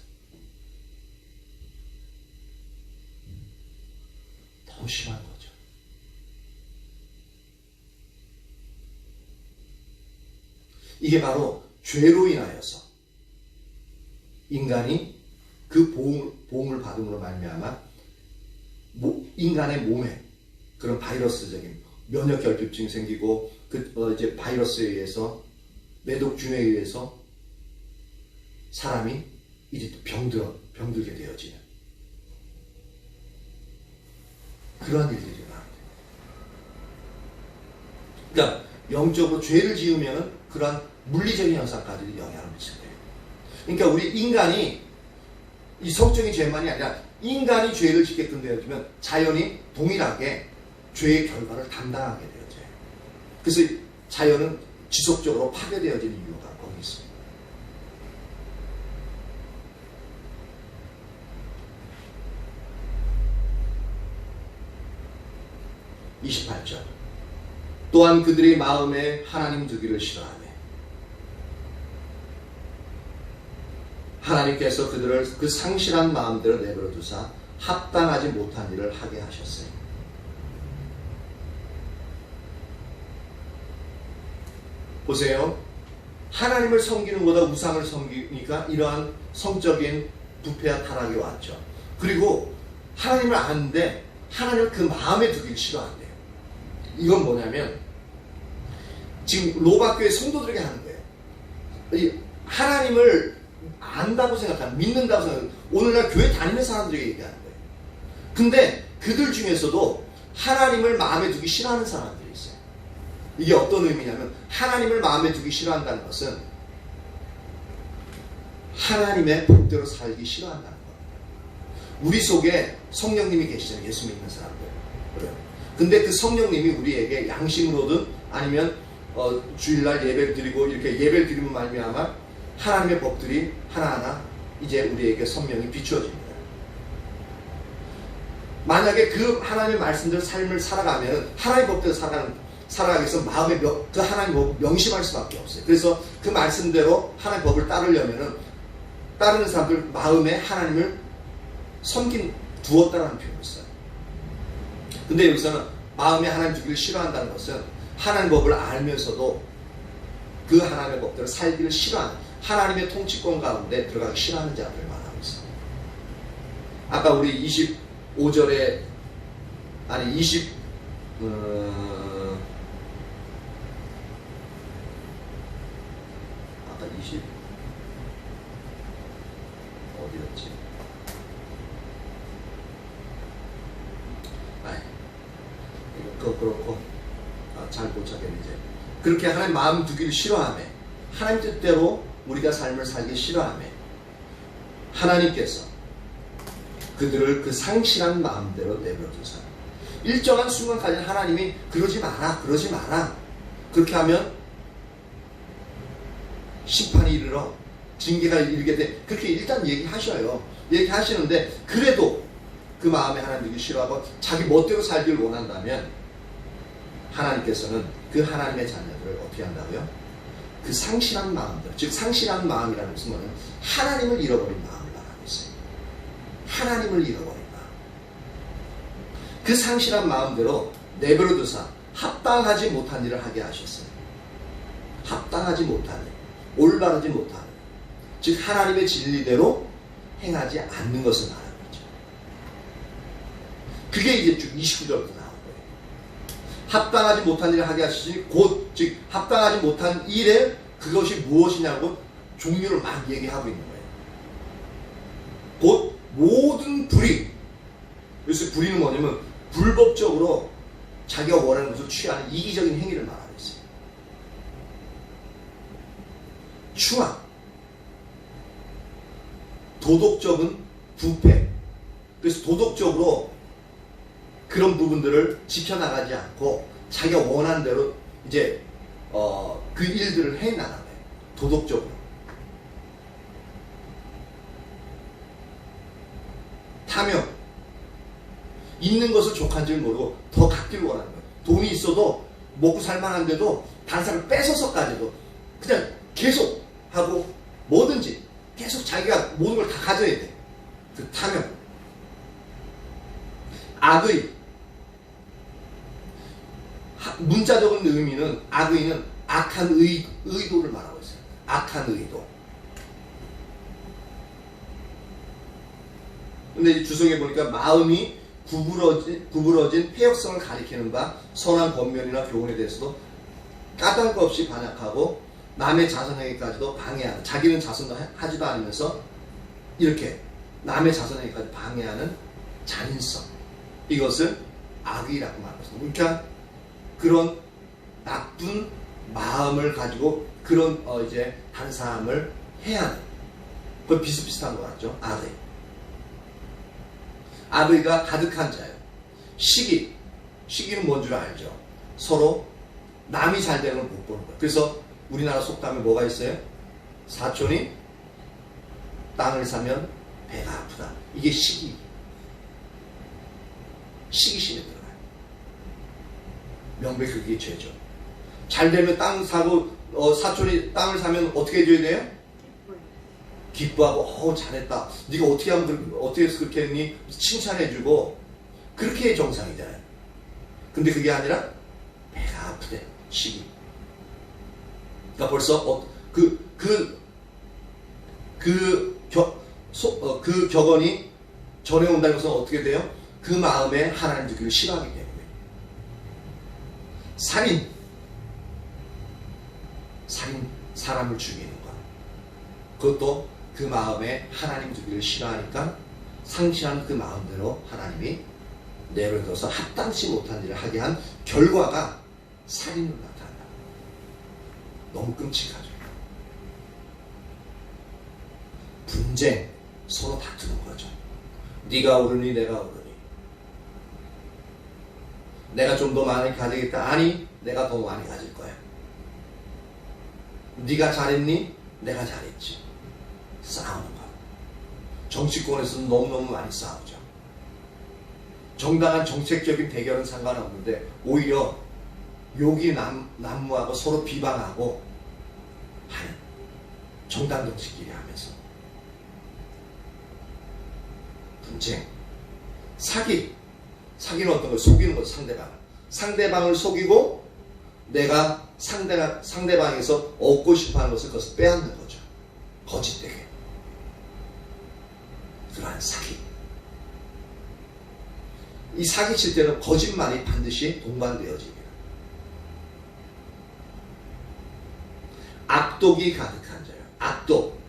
Speaker 1: 너무 심한 거죠. 이게 바로 죄로 인하여서 인간이 그 보험을 받음으로 말미암아 인간의 몸에 그런 바이러스적인 면역 결핍증이 생기고 이제 바이러스에 의해서 매독균에 의해서 사람이 이제 또 병들게 되어지는 그러한 일들이 일어나게 됩니다. 그러니까 영적으로 죄를 지으면 그러한 물리적인 현상까지 영향을 미치게 돼요. 그러니까 우리 인간이 이 성적인 죄만이 아니라 인간이 죄를 짓게끔 되어지면 자연이 동일하게 죄의 결과를 담당하게 되어져요. 그래서 자연은 지속적으로 파괴되어지는 이유가 거기 있습니다. (28절) 또한 그들의 마음에 하나님 두기를 싫어하네. 하나님께서 그들을 그 상실한 마음대로 내버려 두사 합당하지 못한 일을 하게 하셨어요. 보세요. 하나님을 섬기는 것보다 우상을 섬기니까 이러한 성적인 부패와 타락이 왔죠. 그리고 하나님을 아는데 하나님을 그 마음에 두기를 싫어한대요. 이건 뭐냐면 지금 로마교회 성도들에게 하는 거예요. 하나님을 안다고 생각하는, 믿는다고 생각하는 오늘날 교회 다니는 사람들에게 얘기하는 거예요. 근데 그들 중에서도 하나님을 마음에 두기 싫어하는 사람들이 있어요. 이게 어떤 의미냐면 하나님을 마음에 두기 싫어한다는 것은 하나님의 법대로 살기 싫어한다는 겁니다. 우리 속에 성령님이 계시잖아요. 예수 믿는 사람들. 그래요. 근데 그 성령님이 우리에게 양심으로든 아니면 주일날 예배를 드리고 이렇게 예배를 드리면 말미암아 하나님의 법들이 하나하나 이제 우리에게 선명히 비추어집니다. 만약에 그 하나님의 말씀대로 삶을 살아가면 하나님의 법대로 살아가기 위해서 마음에 그 하나님의 법을 명심할 수밖에 없어요. 그래서 그 말씀대로 하나님의 법을 따르려면은 따르는 사람들 마음에 하나님을 두었다는 표현을 써요. 근데 여기서는 마음에 하나님 두기를 싫어한다는 것은 하나님의 법을 알면서도 그 하나님의 법대로 살기를 싫어하는 하나님의 통치권 가운데 들어가기 싫어하는 자들을 말하고 있습니다. 아까 우리 25절에 아까 20 어디였지? 이거 그렇고 잘 못 찾겠는데 그렇게 하나님 마음 두기를 싫어하며 하나님 뜻대로 우리가 삶을 살기 싫어하며 하나님께서 그들을 그 상실한 마음대로 내버려두사 일정한 순간까지는 하나님이 그러지 마라 그렇게 하면 심판이 이르러 징계가 이르게 돼 그렇게 일단 얘기하셔요. 얘기하시는데 그래도 그 마음에 하나님이 싫어하고 자기 멋대로 살기를 원한다면 하나님께서는 그 하나님의 자녀들을 어떻게 한다고요? 그 상실한 마음들, 즉 상실한 마음이라는 것은 뭐냐면 하나님을 잃어버린 마음을 말하고 있어요. 하나님을 잃어버린 마음. 그 상실한 마음대로 내버려 두사 합당하지 못한 일을 하게 하셨어요. 합당하지 못한 일, 올바르지 못한 일, 즉 하나님의 진리대로 행하지 않는 것을 말하는 거죠. 그게 이제 쭉 29절부터 나온 거예요. 합당하지 못한 일을 하게 하시니 곧, 즉 합당하지 못한 일에 그것이 무엇이냐고 종류를 막 얘기하고 있는 거예요. 곧 모든 불의. 그래서 불의는 뭐냐면 불법적으로 자기가 원하는 것을 취하는 이기적인 행위를 말하고 있어요. 추악, 도덕적인 부패. 그래서 도덕적으로 그런 부분들을 지켜나가지 않고 자기가 원하는 대로 이제 그 일들을 해나가는 거예요. 도덕적으로. 탐욕. 있는 것을 족한 줄 모르고 더 갖기를 원하는 거예요. 돈이 있어도 먹고 살만한데도 다른 사람을 뺏어서까지도 그냥 계속 하고 뭐든지 계속 자기가 모든 걸 다 가져야 돼. 그 탐욕. 악의. 문자적인 의미는 악의는 악한 의도를 말하고 있어요. 악한 의도. 근데 이 주석에 보니까 마음이 구부러진 폐역성을 가리키는 바 선한 권면이나 교훈에 대해서도 까닭 없이 반역하고 남의 자선행위까지도 방해하는, 자기는 자선하지도 않으면서 이렇게 남의 자선행위까지 방해하는 잔인성, 이것을 악의라고 말합니다. 그러니까 그런 나쁜 마음을 가지고 그런 이제 다른 사람을 해하는, 그 비슷비슷한 거 같죠? 악의. 악의가 가득한 자예요. 시기는 뭔 줄 알죠? 서로 남이 잘 되는 걸 못 보는 거예요. 그래서 우리나라 속담에 뭐가 있어요? 사촌이 땅을 사면 배가 아프다. 이게 시기심에 들어가요. 명백히 그게 죄죠. 잘 되면 땅 사고 사촌이 땅을 사면 어떻게 해줘야 돼요? 기뻐하고 잘했다. 네가 어떻게 하면 어떻게 해서 그렇게 했니? 칭찬해주고 그렇게 정상이잖아요. 근데 그게 아니라 배가 아프대. 시기. 그러니까 벌써 그 격언이 전해온다는 것은 어떻게 돼요? 그 마음에 하나님 듣기를 싫어하기 때문에. 살인, 사람을 죽이는 것. 그것도 그 마음에 하나님 두기를 싫어하니까 상실한 그 마음대로 하나님이 내버려둬서 합당치 못한 일을 하게 한 결과가 살인으로 나타난다. 너무 끔찍하죠. 분쟁, 서로 다투는 거죠. 네가 옳으니 내가 옳으니, 내가 좀 더 많이 가지겠다. 아니, 내가 더 많이 가질 거야. 네가 잘했니? 내가 잘했지. 싸우는 거. 정치권에서는 너무너무 많이 싸우죠. 정당한 정책적인 대결은 상관없는데 오히려 욕이 난무하고 서로 비방하고 하는 정당 정치끼리 하면서 분쟁, 사기는 어떤 걸 속이는 거죠. 상대방을 속이고 내가 상대방에서 얻고 싶어하는 것을 그것을 빼앗는 거죠. 거짓되게. 그러한 사기. 이 사기칠 때는 거짓말이 반드시 동반되어집니다. 악독이 가득한 자요. 악독.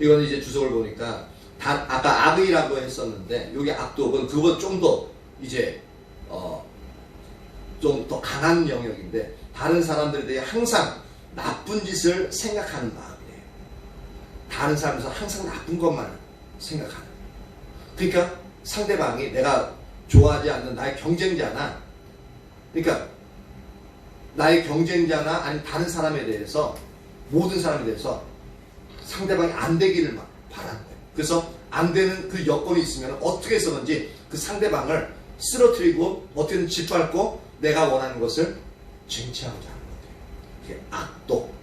Speaker 1: 이건 이제 주석을 보니까 아까 악의라고 했었는데 여기 악독은 그보다 좀 더 이제 좀 더 강한 영역인데 다른 사람들에 대해 항상 나쁜 짓을 생각하는 마음이에요. 다른 사람에서 항상 나쁜 것만 생각하는. 그러니까 상대방이 내가 좋아하지 않는 나의 경쟁자나, 그러니까 나의 경쟁자나 아니면 다른 사람에 대해서, 모든 사람에 대해서 상대방이 안 되기를 막 바라는 거예요. 그래서 안 되는 그 여건이 있으면 어떻게 해서든지 그 상대방을 쓰러뜨리고 어떻게든 짓밟고 내가 원하는 것을 쟁취하고자 하는 거예요. 이게 악독.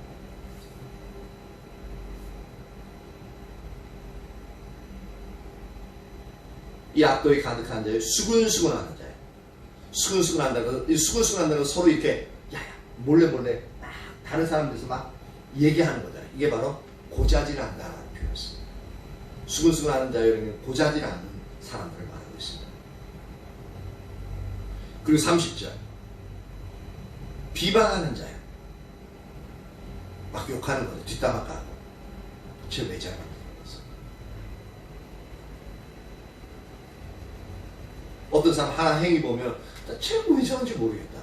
Speaker 1: 이 악독이 가득한 자예요. 수근수근하는 자예요. 수근수근한다는 건, 이 수근수근한다는 건 서로 이렇게 야야 몰래 막 다른 사람들에서 막 얘기하는 거잖아요. 이게 바로 고자질한다라는 표현이었습니다. 수근수근하는 자여는 고자질하는 사람들을 말하고 있습니다. 그리고 30절 비방하는 자예요. 막 욕하는 거죠. 뒷담화 까고 쟤왜 잘못했어. 어떤 사람 하나 행위 보면 쟤는 왜 저런지 모르겠다.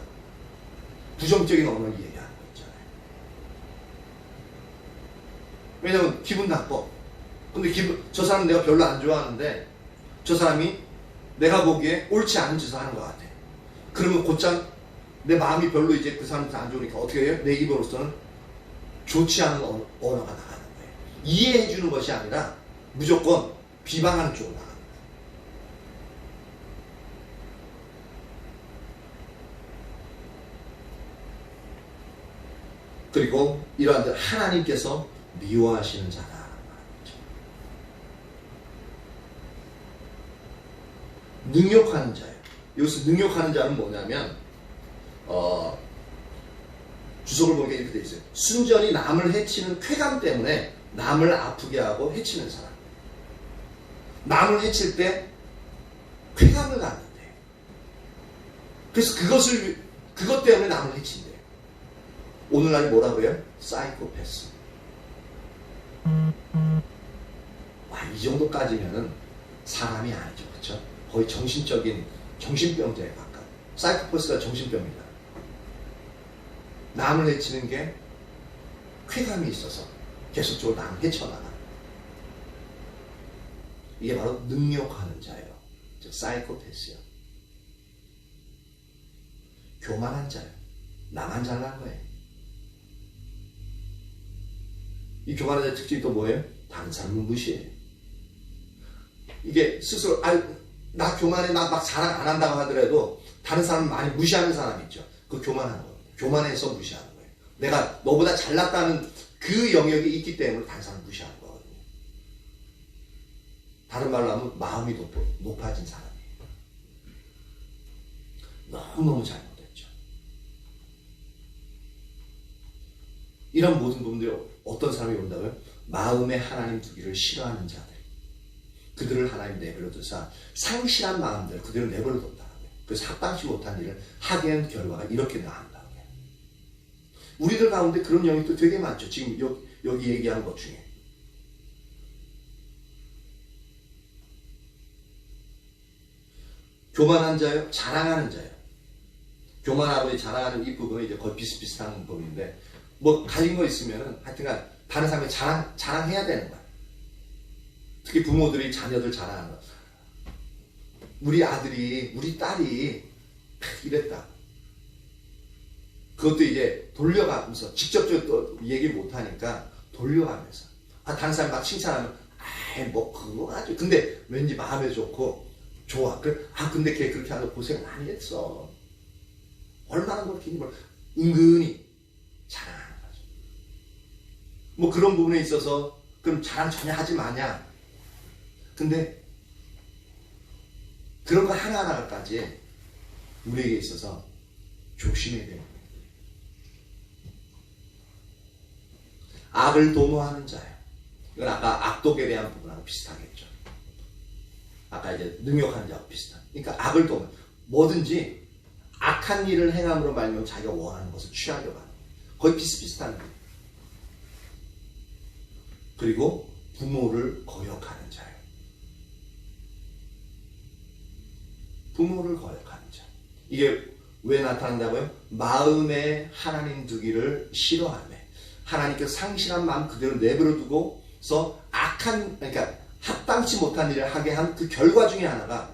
Speaker 1: 부정적인 언어를 얘기하는 거 있잖아요. 왜냐면 기분 나빠. 근데 저 사람 내가 별로 안 좋아하는데 저 사람이 내가 보기에 옳지 않은 짓을 하는 것 같아. 그러면 곧장 내 마음이 별로 이제 그 사람한테 안 좋으니까 어떻게 해요? 내 입으로서는 좋지 않은 언어가 나가는 거예요. 이해해 주는 것이 아니라 무조건 비방하는 쪽으로 나가는 거예요. 그리고 이러한 들 하나님께서 미워하시는 자다. 능욕하는 자예요. 여기서 능욕하는 자는 뭐냐면 주석을 보니까 이렇게 돼 있어요. 순전히 남을 해치는 쾌감 때문에 남을 아프게 하고 해치는 사람. 남을 해칠 때 쾌감을 갖는데. 그래서 그것 때문에 남을 해친대요. 오늘날 뭐라고 해요? 사이코패스. 와, 이 정도까지면은 사람이 아니죠. 그렇죠? 거의 정신병자에 가까워. 사이코패스가 정신병이다. 남을 해치는 게 쾌감이 있어서 계속적으로 남을 해쳐나가. 이게 바로 능욕하는 자예요. 즉 사이코패스요. 교만한 자예요. 나만 잘난 거예요. 이 교만한 자의 특징이 또 뭐예요? 다른 사람은 무시해요. 이게 스스로 나 교만해, 나 막 자랑 안 한다고 하더라도 다른 사람을 많이 무시하는 사람이 있죠. 그 교만한 거예요. 교만해서 무시하는 거예요. 내가 너보다 잘났다는 그 영역이 있기 때문에 다른 사람을 무시하는 거거든요. 다른 말로 하면 마음이 높아진 사람이에요. 너무너무 잘못했죠. 이런 모든 부분들이 어떤 사람이 온다고요? 마음에 하나님 두기를 싫어하는 자들. 그들을 하나님 내버려 두사 상실한 마음들 그들을 내버려 둔다는 거예요. 그래서 합당치 못한 일을 하게 한 결과가 이렇게 나온다는 거예요. 우리들 가운데 그런 영역도 되게 많죠. 지금 여기 얘기하는 것 중에. 교만한 자요, 자랑하는 자요. 교만하고 자랑하는 이 부분은 이제 거의 비슷비슷한 부분인데, 뭐 가진 거 있으면은 하여튼간 다른 사람이 자랑해야 되는 거야. 특히 부모들이 자녀들 자랑하는 거. 우리 아들이, 우리 딸이 이랬다. 그것도 이제 돌려가면서 직접적으로 또 얘기 못하니까 돌려가면서. 다른 사람이 막 칭찬하면 뭐 그거 아주. 근데 왠지 마음에 좋고 좋아. 근데 걔 그렇게 하면서 고생 많이 했어. 얼마나 그렇게 힘을 은근히 자랑하는 거죠. 뭐 그런 부분에 있어서 그럼 자랑 전혀 하지 마냐. 근데 그런 거 하나하나까지 우리에게 있어서 조심해야 됩니다. 악을 도모하는 자예요. 이건 아까 악독에 대한 부분하고 비슷하겠죠. 아까 이제 능욕하는 자하고 비슷한. 그러니까 악을 도모. 뭐든지 악한 일을 행함으로 말미암아 자기가 원하는 것을 취하려고 하는. 거의 비슷비슷한 거예요. 그리고 부모를 거역하는 자예요. 부모를 거역하는 자. 이게 왜 나타난다고요? 마음에 하나님 두기를 싫어하며 하나님께서 상실한 마음 그대로 내버려 두고서 그러니까 합당치 못한 일을 하게 한 그 결과 중에 하나가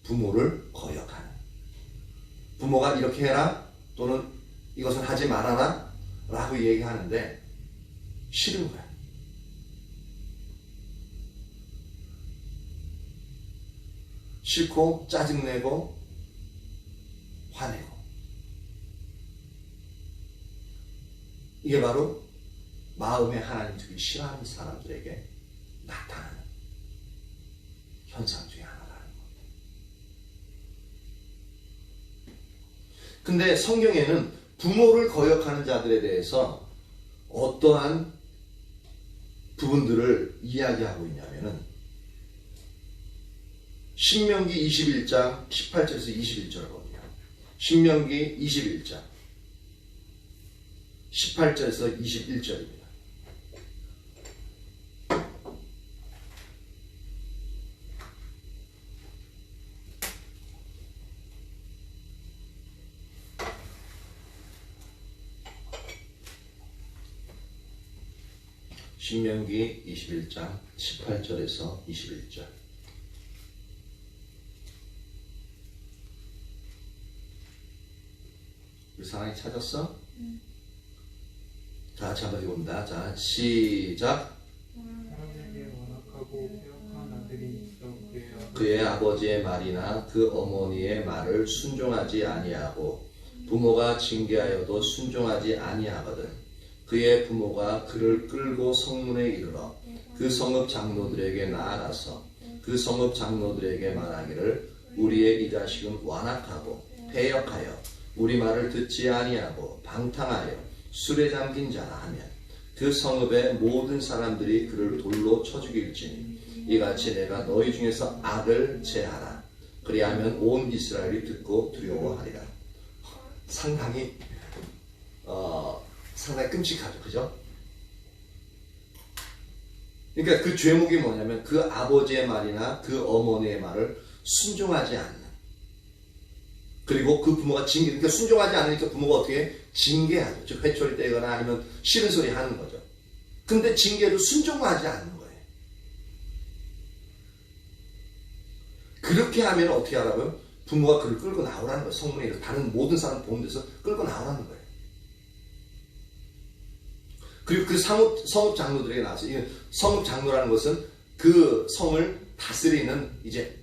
Speaker 1: 부모를 거역하는. 부모가 이렇게 해라 또는 이것은 하지 말아라 라고 얘기하는데 싫은 거야. 싫고 짜증내고 화내고. 이게 바로 마음에 하나님 주기 싫어하는 사람들에게 나타나는 현상 중에 하나라는 겁니다. 근데 성경에는 부모를 거역하는 자들에 대해서 어떠한 부분들을 이야기하고 있냐면은 신명기 21장 18절에서 21절을 보면 신명기 21장 18절에서 21절입니다. 신명기 21장 18절에서 21절. 우리 사랑이 찾았어? 자, 같이 한번 읽어봅니다. 자, 시작.
Speaker 5: 하나님에게 완악하고 폐역한 아들이 있어
Speaker 1: 그의 아버지의 말이나 그 어머니의 말을 순종하지 아니하고 부모가 징계하여도 순종하지 아니하거든. 그의 부모가 그를 끌고 성문에 이르러 그 성읍 장로들에게 나아가서 그 성읍 장로들에게 말하기를 우리의 이 자식은 완악하고 패역하여 우리 말을 듣지 아니하고 방탕하여 술에 잠긴 자라 하면 그 성읍의 모든 사람들이 그를 돌로 쳐 죽일지니 이같이 내가 너희 중에서 악을 제하라. 그리하면 온 이스라엘이 듣고 두려워하리라. 상당히 끔찍하죠. 그죠? 그러니까 그 죄목이 뭐냐면 그 아버지의 말이나 그 어머니의 말을 순종하지 않는, 그리고 그 부모가 그러니까 순종하지 않으니까 부모가 어떻게 징계하죠. 즉 회초리 떼거나 아니면 싫은 소리 하는 거죠. 근데 징계도 순종하지 않는 거예요. 그렇게 하면 어떻게 하라고요? 부모가 그를 끌고 나오라는 거예요. 성문에 다른 모든 사람 보는 데서 끌고 나오라는 거예요. 그리고 그 성읍 장로들에게 나와서, 성읍 장로라는 것은 그 성을 다스리는 이제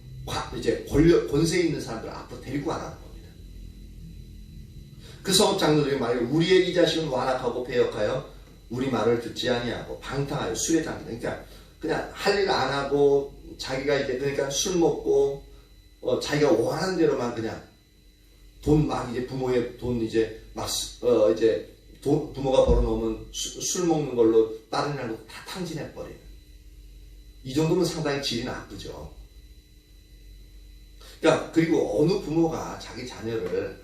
Speaker 1: 권세 있는 사람들을 앞으로 데리고 가라는 겁니다. 그 성읍 장로들에게 말하기를 우리의 이 자식은 완악하고 패역하여 우리 말을 듣지 아니하고 방탕하여 술에 잠긴다. 그러니까 그냥 할 일 안 하고 자기가 이제 그러니까 술 먹고 자기가 원하는 대로만 그냥 돈 막 이제 부모의 돈 이제 막 이제 부모가 벌어놓으면 술 먹는 걸로 다른 일하고 다 탕진해버려요. 이 정도면 상당히 질이 나쁘죠. 그러니까 그리고 어느 부모가 자기 자녀를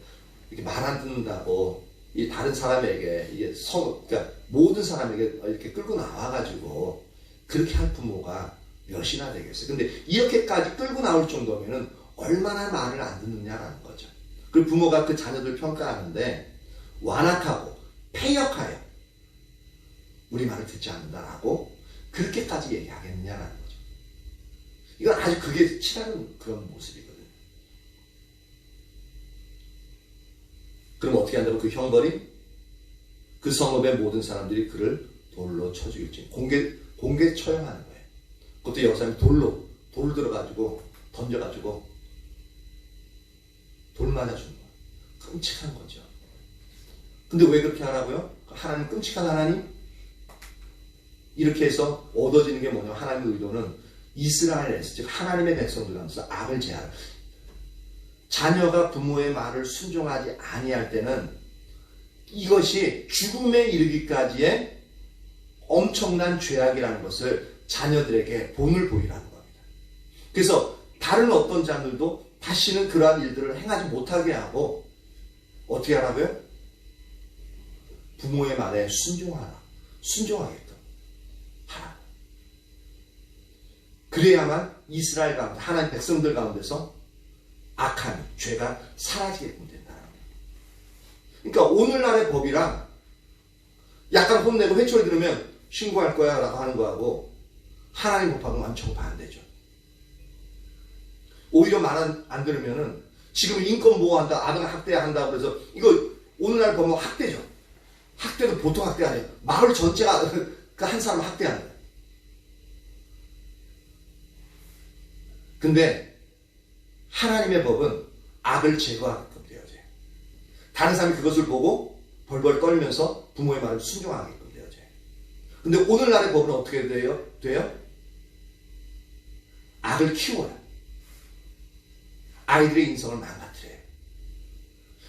Speaker 1: 이렇게 말 안 듣는다고 이 다른 사람에게 이게 그러니까 모든 사람에게 이렇게 끌고 나와가지고 그렇게 할 부모가 몇이나 되겠어요. 근데 이렇게까지 끌고 나올 정도면은 얼마나 말을 안 듣느냐라는 거죠. 그리고 부모가 그 자녀들 평가하는데 완악하고 패역하여 우리 말을 듣지 않는다라고 그렇게까지 얘기하겠느냐라는 거죠. 이건 아주 그게 치닫는 그런 모습이거든요. 그럼 어떻게 한다고? 그 형벌이 그 성읍의 모든 사람들이 그를 돌로 쳐 죽일지. 공개 처형하는 거예요. 그것도 역사님 돌 들어가지고 던져가지고 돌 맞아주는 거예요. 끔찍한 거죠. 근데 왜 그렇게 하라고요? 하나님, 끔찍한 하나님? 이렇게 해서 얻어지는 게 뭐냐면 하나님의 의도는 이스라엘에서, 즉 하나님의 백성들 가운데서 악을 제하라. 자녀가 부모의 말을 순종하지 아니할 때는 이것이 죽음에 이르기까지의 엄청난 죄악이라는 것을 자녀들에게 본을 보이라는 겁니다. 그래서 다른 어떤 자들도 다시는 그러한 일들을 행하지 못하게 하고 어떻게 하라고요? 부모의 말에 순종하게끔 하라. 그래야만 이스라엘 가운데, 하나님 백성들 가운데서 악함이, 죄가 사라지게끔 된다는 거예요. 그러니까 오늘날의 법이랑 약간 혼내고 회초리 들으면 신고할 거야 라고 하는 거하고 하나님 법하고는 완전 반대죠. 오히려 말 안 들으면은 지금 인권 보호한다, 아동 학대한다 그래서 이거 오늘날 보면 학대죠. 학대도 보통 학대 아니에요. 마을 전체가 그 한 사람 학대하는 거예요. 근데 하나님의 법은 악을 제거하게끔 되어져요. 다른 사람이 그것을 보고 벌벌 떨면서 부모의 말을 순종하게끔 되어져요. 근데 오늘날의 법은 어떻게 돼요? 악을 키워요. 아이들의 인성을 망가뜨려요.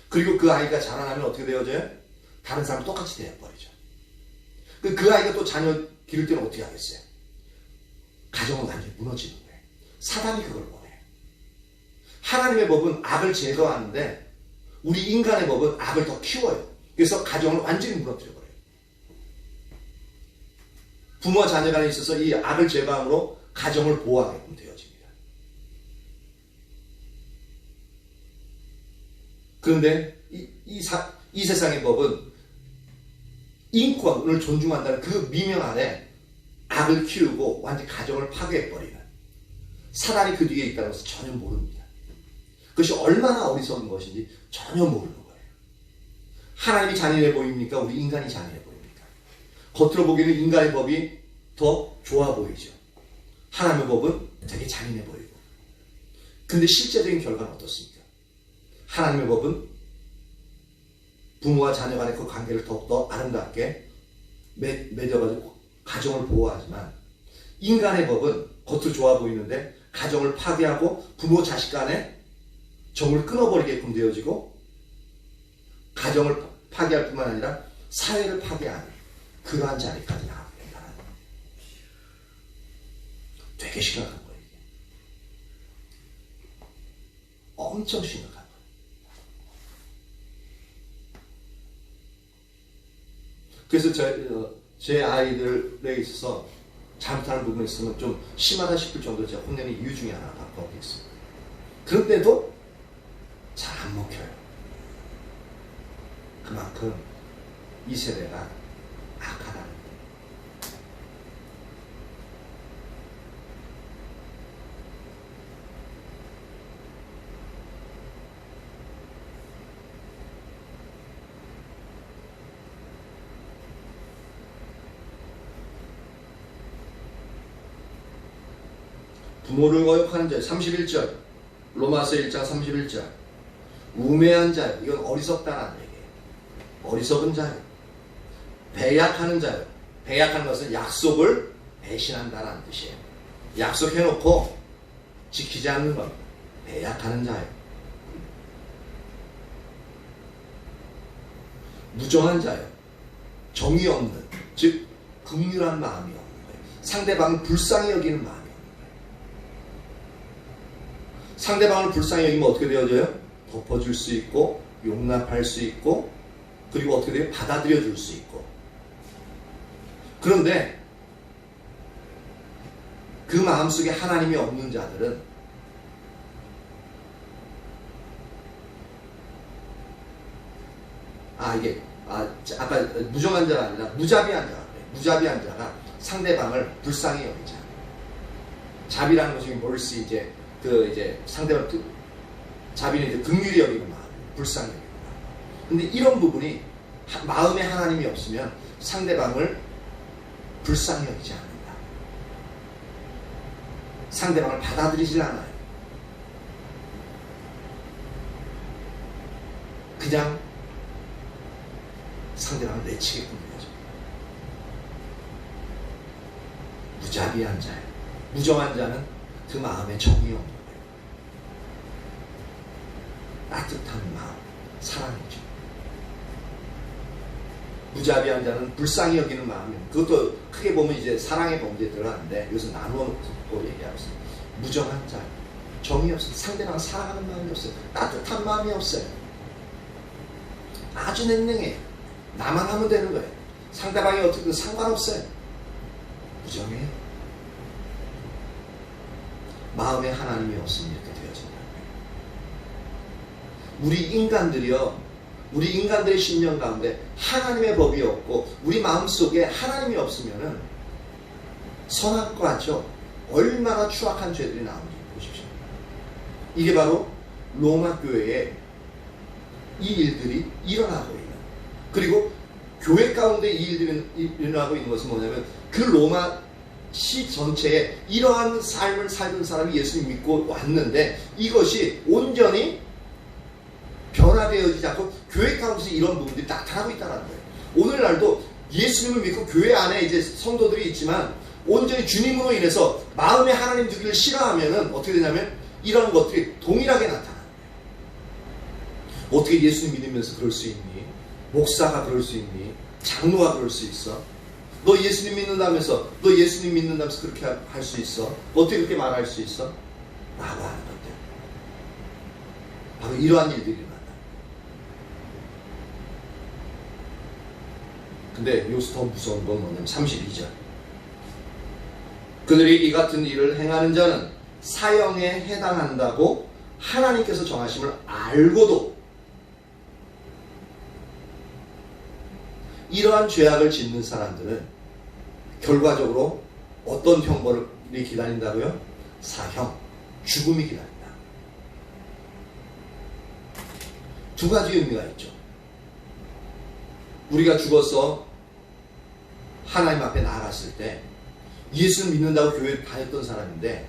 Speaker 1: 그리고 그 아이가 자라나면 어떻게 되어져요? 다른 사람 똑같이 되어버리죠. 그 아이가 또 자녀 기를 때는 어떻게 하겠어요? 가정은 완전히 무너지는 거예요. 사단이 그걸 원해요. 하나님의 법은 악을 제거하는데 우리 인간의 법은 악을 더 키워요. 그래서 가정을 완전히 무너뜨려버려요. 부모와 자녀 간에 있어서 이 악을 제거함으로 가정을 보호하게끔 되어집니다. 그런데 이 세상의 법은 인권을 존중한다는 그 미명 아래 악을 키우고 완전히 가정을 파괴해버리는 사단이 그 뒤에 있다는 것을 전혀 모릅니다. 그것이 얼마나 어리석은 것인지 전혀 모르는 거예요. 하나님이 잔인해 보입니까? 우리 인간이 잔인해 보입니까? 겉으로 보기에는 인간의 법이 더 좋아 보이죠. 하나님의 법은 되게 잔인해 보이고. 근데 실제적인 결과는 어떻습니까? 하나님의 법은 부모와 자녀 간의 그 관계를 더욱더 아름답게 맺어가지고 가정을 보호하지만 인간의 법은 겉으로 좋아 보이는데 가정을 파괴하고 부모 자식 간의 정을 끊어버리게끔 되어지고 가정을 파괴할 뿐만 아니라 사회를 파괴하는 그러한 자리까지 나가게 된다는 거예요. 되게 심각한 거예요. 이게. 엄청 심각한 거예요. 그래서 제 아이들에 있어서 잘못하는 부분이 있으면 좀 심하다 싶을 정도로 제가 혼내는 이유 중에 하나가 거기 있어요. 그런데도 잘 안 먹혀요. 그만큼 이 세대가 악하다는 거예요. 부모를 거역하는 자 31절 로마서 1장 31절 우매한 자요. 이건 어리석다는 얘기예요. 어리석은 자요. 배약하는 자요. 배약하는 것은 약속을 배신한다는 뜻이에요. 약속해놓고 지키지 않는 겁니다. 배약하는 자요. 무정한 자요. 정이 없는, 즉 긍휼한 마음이 없는 거예요. 상대방을 불쌍히 여기는 마음이 없는 거예요. 상대방을 불쌍히 여기면 어떻게 되어져요? 덮어줄 수 있고 용납할 수 있고 그리고 어떻게 돼요? 받아들여 줄 수 있고. 그런데 그 마음속에 하나님이 없는 자들은 아까 무정한 자가 아니라 무자비한 자가 그래요. 무자비한 자가 상대방을 불쌍히 여기자. 자비라는 것이 뭘지 이제 상대방 자비는 이제 긍휼히 여기는 마음, 불쌍히 여기는 마음. 근데 이런 부분이 마음에 하나님이 없으면 상대방을 불쌍히 여기지 않는다. 상대방을 받아들이질 않아요. 그냥 상대방을 내치게끔 되죠. 무자비한 자예요. 무정한 자는 그 마음에 정이 없는 거예요. 따뜻한 마음, 사랑이죠. 무자비한 자는 불쌍히 여기는 마음이에요. 그것도 크게 보면 이제 사랑의 범죄에 들어가는데 여기서 나누어 놓고 얘기하고 있어요. 무정한 자, 정이 없어요. 상대방을 사랑하는 마음이 없어요. 따뜻한 마음이 없어요. 아주 냉랭해요. 나만 하면 되는 거예요. 상대방이 어떻게든 상관없어요. 무정해요. 마음에 하나님이 없으면 이렇게 되어진다. 우리 인간들의 신념 가운데 하나님의 법이 없고 우리 마음속에 하나님이 없으면은 선악과 같죠. 얼마나 추악한 죄들이 나오는지 보십시오. 이게 바로 로마 교회에 이 일들이 일어나고 있는, 그리고 교회 가운데 이 일들이 일어나고 있는 것은 뭐냐면 그 로마 시 전체에 이러한 삶을 살던 사람이 예수님 믿고 왔는데 이것이 온전히 변화되어지지 않고 교회 가운데서 이런 부분들이 나타나고 있다는 거예요. 오늘날도 예수님을 믿고 교회 안에 이제 성도들이 있지만 온전히 주님으로 인해서 마음에 하나님 두기를 싫어하면은 어떻게 되냐면 이런 것들이 동일하게 나타나요. 어떻게 예수님 믿으면서 그럴 수 있니? 목사가 그럴 수 있니? 장로가 그럴 수 있어? 너 예수님 믿는다면서 너 예수님 믿는다면서 그렇게 할 수 있어? 어떻게 그렇게 말할 수 있어? 라고 하는 것들. 바로 이러한 일들이 일어난다. 근데 여기서 더 무서운 건 뭐냐면 32절. 그들이 이 같은 일을 행하는 자는 사형에 해당한다고 하나님께서 정하심을 알고도 이러한 죄악을 짓는 사람들은 결과적으로 어떤 형벌이 기다린다고요? 사형, 죽음이 기다린다. 두 가지 의미가 있죠. 우리가 죽어서 하나님 앞에 나아갔을 때 예수를 믿는다고 교회에 다녔던 사람인데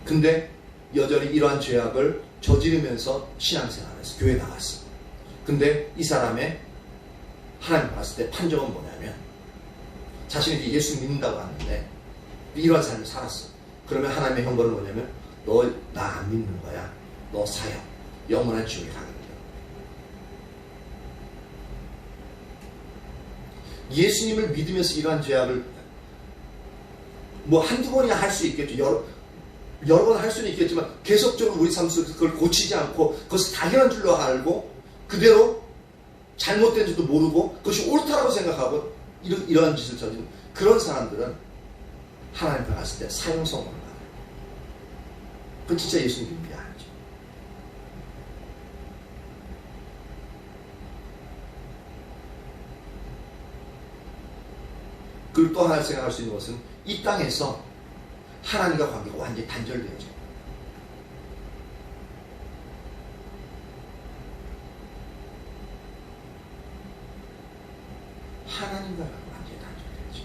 Speaker 1: 근데 여전히 이러한 죄악을 저지르면서 신앙생활을 해서 교회에 나갔어. 근데 이 사람의 하나님 봤을 때 판정은 뭐냐면 자신이 예수 믿는다고 하는데 이러한 삶을 살았어. 그러면 하나님의 형벌은 뭐냐면 너 나 안 믿는 거야. 너 사형, 영원한 지옥에 가게 돼. 예수님을 믿으면서 이러한 죄악을 뭐 한두 번이나 할 수 있겠죠. 여러 번 할 수는 있겠지만 계속적으로 우리 삶 속에서 그걸 고치지 않고 그것을 당연한 줄로 알고 그대로 잘못된 줄도 모르고 그것이 옳다라고 생각하고 이러한 짓을 저지른 그런 사람들은 하나님 앞에 갔을 때 사형선고를 받아요. 그건 진짜 예수님 믿는 게 아니죠. 그리고 또 하나 생각할 수 있는 것은 이 땅에서 하나님과 관계가 완전히 단절되어져요. 하나님과 완전히 단절되어져.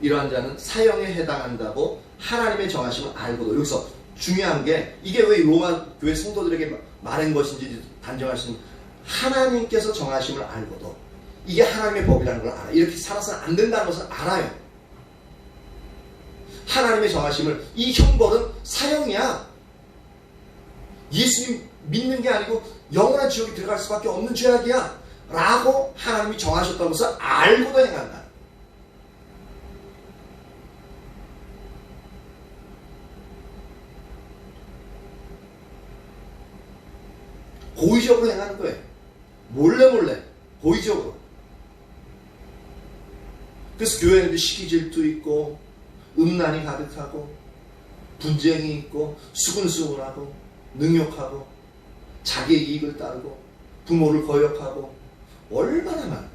Speaker 1: 이러한 자는 사형에 해당한다고 하나님의 정하심을 알고도 여기서 중요한 게 이게 왜 로마 교회 성도들에게 말한 것인지 단정할 수 있는 하나님께서 정하심을 알고도 이게 하나님의 법이라는 걸 알아요. 이렇게 살아서는 안 된다는 것을 알아요. 하나님의 정하심을 이 형벌은 사형이야. 예수님 믿는 게 아니고 영원한 지옥에 들어갈 수밖에 없는 죄악이야 라고 하나님이 정하셨다는 것을 알고도 행한다. 고의적으로 행하는 거예요. 몰래 고의적으로. 그래서 교회에는 시기 질투 있고 음란이 가득하고 분쟁이 있고 수근수근하고 능욕하고 자기의 이익을 따르고 부모를 거역하고 얼마나 많아.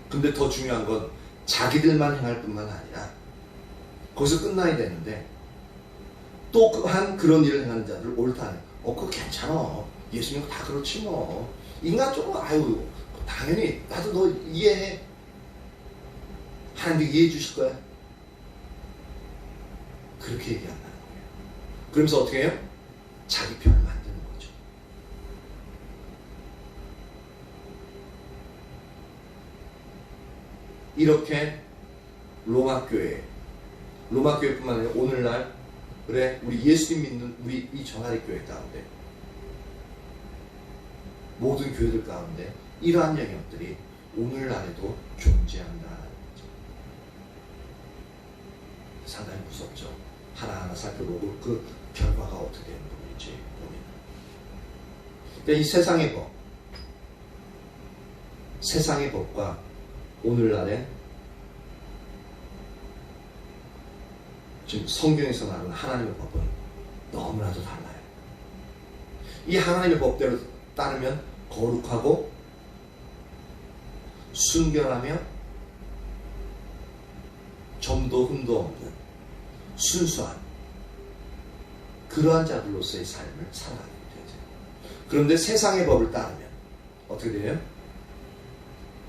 Speaker 1: 근데 더 중요한 건 자기들만 행할 뿐만 아니라 거기서 끝나야 되는데 또한 그런 일을 행하는 자들을 옳다네. 그거 괜찮아. 예수님은 다 그렇지 뭐. 인간적으로 아유 당연히 나도 너 이해해. 하나님도 이해해 주실 거야. 그렇게 얘기한다는 거예요. 그러면서 어떻게 해요? 자기 편을 만드는 거죠. 이렇게 로마교회뿐만 아니라 오늘날 그래 우리 예수님 믿는 우리 이 정아리 교회 가운데 모든 교회들 가운데 이러한 영역들이 오늘날에도 존재한다는 거죠. 상당히 무섭죠. 하나하나 살펴보고 그 결과가 어떻게 되는 부분인지 보면. 근데 이 세상의 법과 오늘날의 지금 성경에서 말하는 하나님의 법은 너무나도 달라요. 이 하나님의 법대로 따르면 거룩하고 순결하며 점도 흠도 없는 순수한 그러한 자들로서의 삶을 살아가게 되죠. 그런데 세상의 법을 따르면 어떻게 돼요?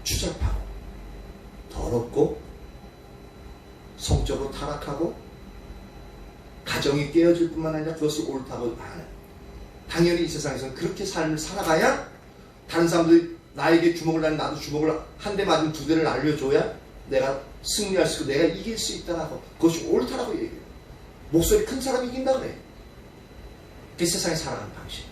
Speaker 1: 추잡하고 더럽고 성적으로 타락하고 가정이 깨어질 뿐만 아니라 그것을 옳다고 하는, 당연히 이 세상에서는 그렇게 삶을 살아가야 다른 사람들이 나에게 주먹을 날리면 나도 주먹을 한 대 맞으면 두 대를 날려줘야 내가 승리할 수 있고 내가 이길 수 있다라고, 그것이 옳다라고 얘기해요. 목소리 큰 사람이 이긴다 그래. 그게 세상에 살아가는 방식.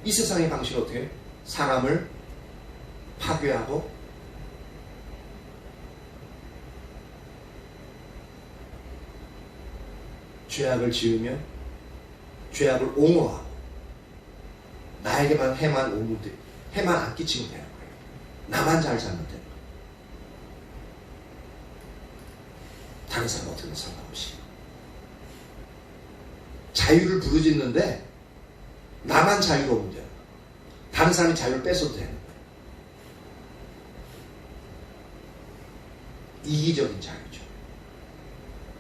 Speaker 1: 이 세상의 방식은 어떻게 해요? 사람을 파괴하고 죄악을 지으면 죄악을 옹호하고 나에게만 해만 오면 돼. 해만 안 끼치면 되는 거예요. 나만 잘 살면 되는 거예요. 다른 사람 어떻게든 상관없이 자유를 부르짖는데 나만 자유로우면 되는 거예요. 다른 사람이 자유를 뺏어도 되는 거예요. 이기적인 자유죠.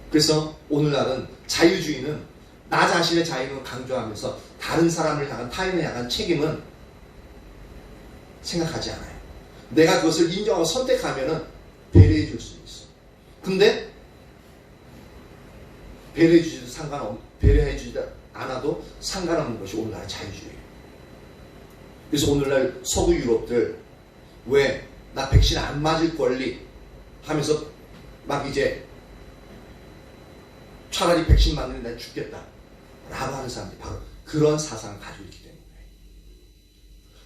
Speaker 1: 그래서 오늘날은 자유주의는 나 자신의 자유를 강조하면서 다른 사람을 향한, 타인을 향한 책임은 생각하지 않아요. 내가 그것을 인정하고 선택하면은 배려해 줄 수 있어. 근데 배려해 주지 않아도 상관없는 것이 오늘날의 자유주의예요. 그래서 오늘날 서구 유럽들 왜 나 백신 안 맞을 권리 하면서 막 이제 차라리 백신 맞는 난 죽겠다 라고 하는 사람들이 바로 그런 사상을 가지고 있기 때문에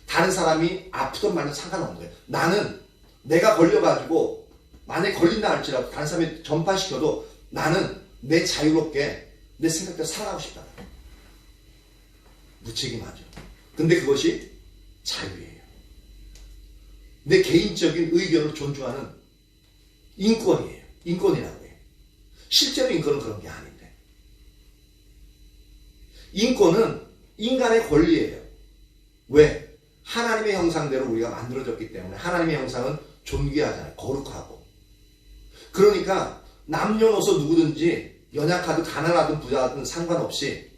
Speaker 1: 다른 사람이 아프든 말든 상관없는 거예요. 나는 내가 걸려가지고 만약에 걸린다 할지라도 다른 사람이 전파시켜도 나는 내 자유롭게 내 생각대로 살아가고 싶다. 무책임하죠. 근데 그것이 자유예요. 내 개인적인 의견을 존중하는 인권이에요. 인권이라고 해요. 실제로 인권은 그런 게 아닌데. 인권은 인간의 권리예요. 왜? 하나님의 형상대로 우리가 만들어졌기 때문에 하나님의 형상은 존귀하잖아요. 거룩하고. 그러니까 남녀노소 누구든지 연약하든 가난하든 부자든 상관없이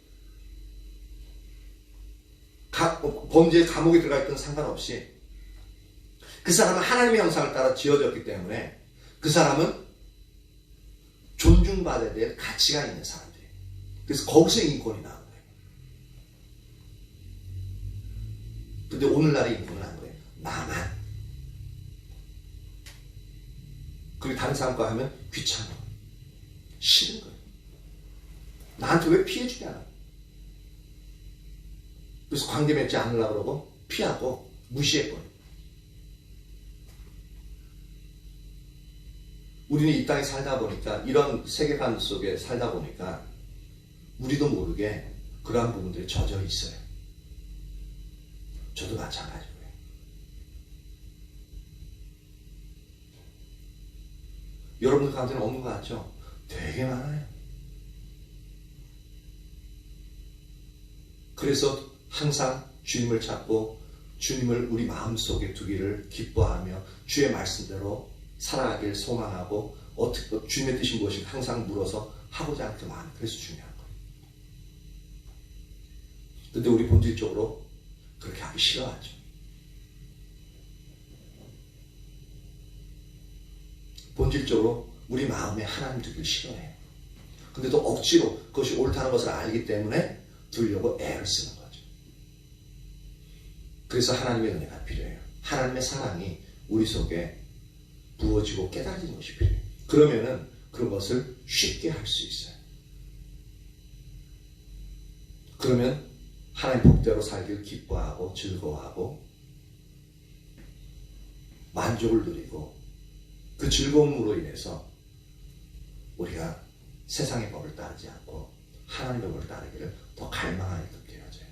Speaker 1: 범죄의 감옥에 들어가 있든 상관없이 그 사람은 하나님의 형상을 따라 지어졌기 때문에 그 사람은 존중받아야 될 가치가 있는 사람들이에요. 그래서 거기서 인권이 나온 거예요. 근데 오늘날의 인권은 안 거예요. 나만. 그리고 다른 사람과 하면 귀찮아. 싫은 거예요. 나한테 왜 피해주냐. 그래서 관계 맺지 않으려고 그러고 피하고 무시해버려요. 우리는 이 땅에 살다 보니까 이런 세계관 속에 살다 보니까 우리도 모르게 그러한 부분들이 젖어 있어요. 저도 마찬가지고요. 여러분들 가운데는 없는 것 같죠? 되게 많아요. 그래서 항상 주님을 찾고 주님을 우리 마음속에 두기를 기뻐하며 주의 말씀대로 살아가길 소망하고 어떻게 주님의 뜻이 무엇인가 항상 물어서 하고자 하는 그 마음, 그래서 중요한 거예요. 근데 우리 본질적으로 그렇게 하기 싫어하죠. 본질적으로 우리 마음에 하나님 두기를 싫어해요. 근데 또 억지로 그것이 옳다는 것을 알기 때문에 두려고 애를 쓰는 거죠. 그래서 하나님의 은혜가 필요해요. 하나님의 사랑이 우리 속에 부어지고 깨달아지는 것이 필요해요. 그러면은 그런 것을 쉽게 할 수 있어요. 그러면 하나님 복대로 살기를 기뻐하고 즐거워하고 만족을 누리고 그 즐거움으로 인해서 우리가 세상의 법을 따르지 않고 하나님의 법을 따르기를 더 갈망하게끔 되어져요.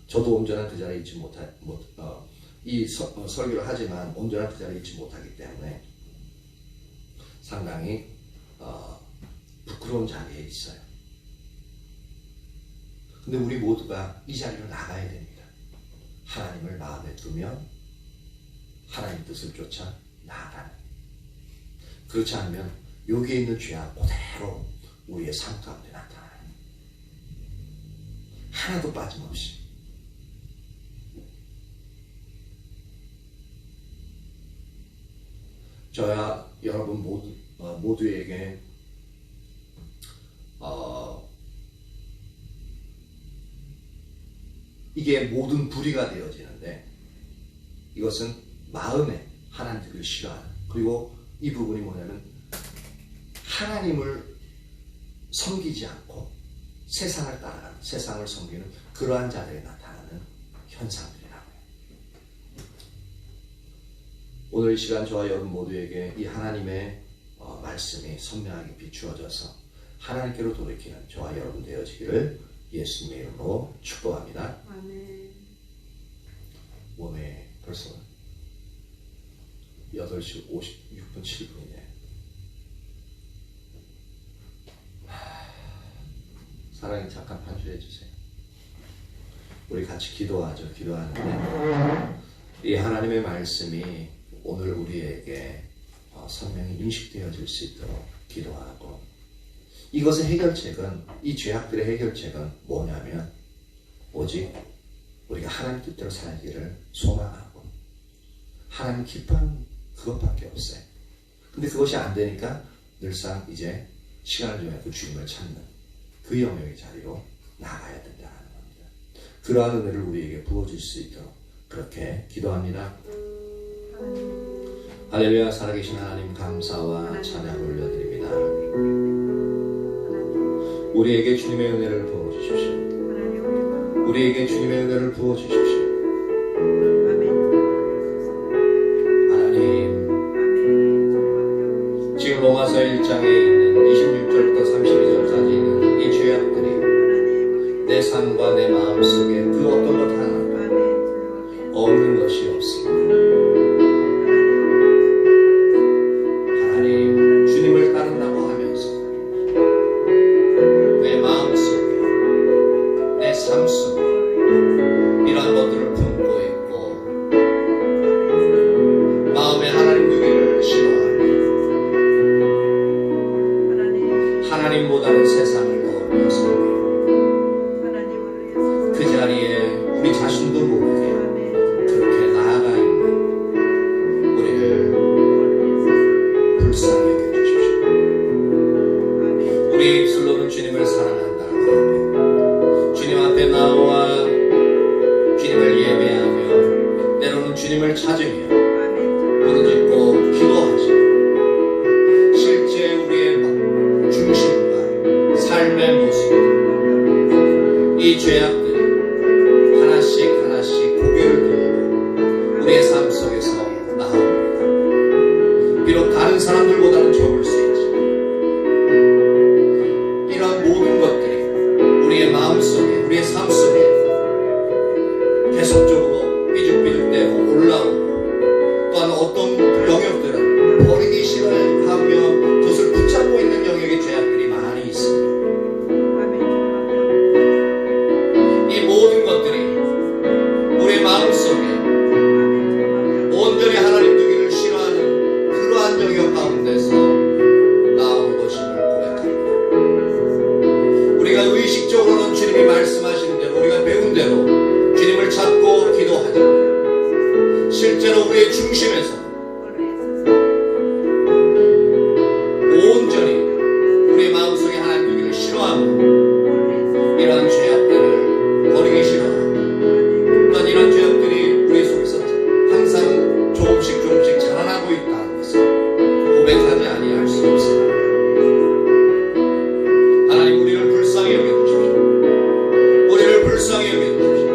Speaker 1: 저도 온전한 그 자리에 있지 설교를 하지만 온전한 그 자리에 있지 못하기 때문에 상당히 부끄러운 자리에 있어요. 근데 우리 모두가 이 자리로 나가야 됩니다. 하나님을 마음에 두면 하나님 뜻을 쫓아 나아가는. 그렇지 않으면 여기에 있는 죄악 그대로 우리의 삶 가운데 나타나는. 하나도 빠짐없이. 저야 여러분 모두에게 이게 모든 불의가 되어지는데, 이것은 마음에 하나님을 싫어하는, 그리고 이 부분이 뭐냐면 하나님을 섬기지 않고 세상을 따라가는, 세상을 섬기는 그러한 자들에 나타나는 현상들이라고요. 오늘 이 시간 저와 여러분 모두에게 이 하나님의 말씀이 선명하게 비추어져서 하나님께로 돌이키는 저와 여러분 되어지기를 예수님의 이름으로 축복합니다.
Speaker 3: 아멘.
Speaker 1: 몸에 벌써 8시 56분 7분이네. 사랑이 잠깐 반주해 주세요. 우리 같이 기도하죠. 기도하는데 이 하나님의 말씀이 오늘 우리에게 선명히 인식되어질 수 있도록 기도하고, 이것의 해결책은, 이 죄악들의 해결책은 뭐냐면 오직 우리가 하나님 뜻대로 살기를 소망하고 하나님 기뻐하는 그것밖에 없어요. 근데 그것이 안 되니까 늘상 이제 시간을 정해 그 주님을 찾는 그 영역의 자리로 나가야 된다는 겁니다. 그러한 은혜를 우리에게 부어줄 수 있도록 그렇게 기도합니다. 할렐루야. 살아계신 하나님 감사와 찬양을 올려드립니다. 우리에게 주님의 은혜를 부어주십시오. 우리에게 주님의 은혜를 부어주십시오. 하나님, 지금 로마서 1장에 있는 26절부터 32절까지 있는 이 죄악들이 내 삶과 내 마음속에 그 어떤 것 하나도 없는 것이 없습니다. 하나님, 주님을 따른다고 하면서 내 마음속에, 내 삶 속에 이러한 것들을 품고 있고 마음에 하나님 두기를 싫어하며 하나님보다는 세상을 더 여기며 그 자리에 우리 자신도 모르게 그렇게 나아가 있는 우리를 불쌍히 여겨주십시오. 우리의 입술로는 주님을 사랑한다고 하며 주님 앞에 나와 주님을 예배하며 때로는 주님을 찾으며 부르짖고 기도하지, 실제 우리의 중심과 삶의 모습, 이 죄악들이 하나씩 하나씩 고개를 들고 우리의 삶 속에서 나옵니다. 비록 다른 사람들보다는 적을 수 있지만 이러한 모든 것들이 우리의 마음 속에, 우리의 삶 속에 계속적으로 삐죽삐죽대고 올라오고, 또한 어떤 영역들은 버리기 싫어하며 그것을 붙잡고 있는 영역의 죄악들이 많이 있습니다. 이 모든 것들이 우리의 마음속에 온전히 하나님 두기를 싫어하는 그러한 영역 가운데서 나온 것임을 고백합니다. 우리가 의식적으로는 주님이 말씀하시는 대로, 우리가 배운 대로 주님을 찾고 기도하지만 실제로 우리의 중심에서 온전히 우리의 마음속에 하나님 두기를 싫어하고 이러한 죄악들을 버리기 싫어하고, 또한 이러한 죄악들이 우리 속에서 항상 조금씩 자라나고 있다는 것을 고백하지 아니할 수 없습니다. 하나님, 우리를 불쌍히 여겨주십시오. 우리를 불쌍히 여겨주십시오.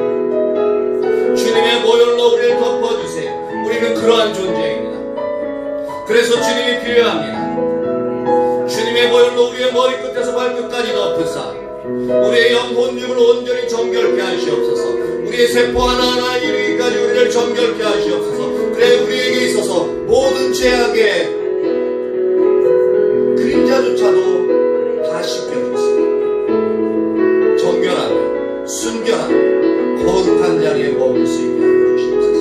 Speaker 1: 주님의 보혈로 우리를 덮어주세요. 우리는 그러한 존재입니다. 그래서 주님이 필요합니다. 주님의 보혈로 우리의 머리끝에서 발끝까지 덮으사 우리의 영혼 육을 온전히 정결케 하시옵소서. 우리의 세포 하나하나 이르기까지 우리를 정결케 하시옵소서. 그래 우리에게 있어서 모든 죄악의 그림자조차도 다 씻겨주세요. 정결하며 순결하며 거룩한 자리에 머물 수 있게 하여 주시옵소서.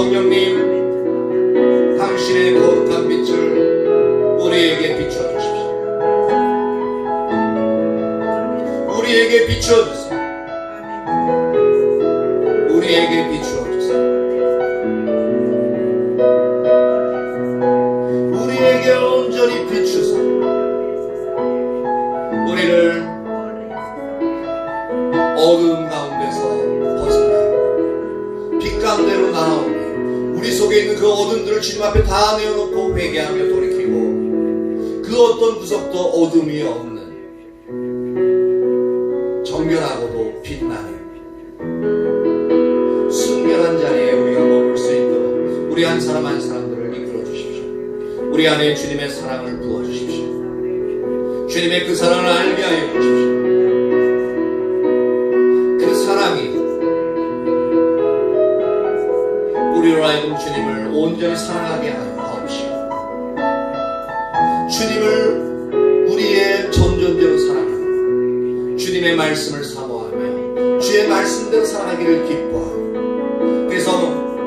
Speaker 1: 성령님, 당신의 거룩한 빛을 우리에게 비춰주십시오. 우리에게 비춰주세요. 우리에게 비추어주세요. 우리에게 온전히 비추사 우리를 어두움 가운데서 벗어나 빛 가운데로 나아오니 우리 속에 있는 그 어둠들을 주님 앞에 다 내어놓고 회개하며 돌이키고 그 어떤 구석도 어둠이 없는 정결하고도 빛나는 순결한 자리에 우리가 머물 수 있도록 우리 한 사람 한 사람들을 이끌어 주십시오. 우리 안에 주님의 사랑을 부어 주십시오. 주님의 그 사랑을 알게 하여 주십시오. 그 사랑이 우리로 하여금 주님을 온전히 사랑하게 하옵시고 주님을 우리의 전존대로 사랑하고 주님의 말씀을 사모하며 주의 말씀대로 살아가기를 기뻐하고 그래서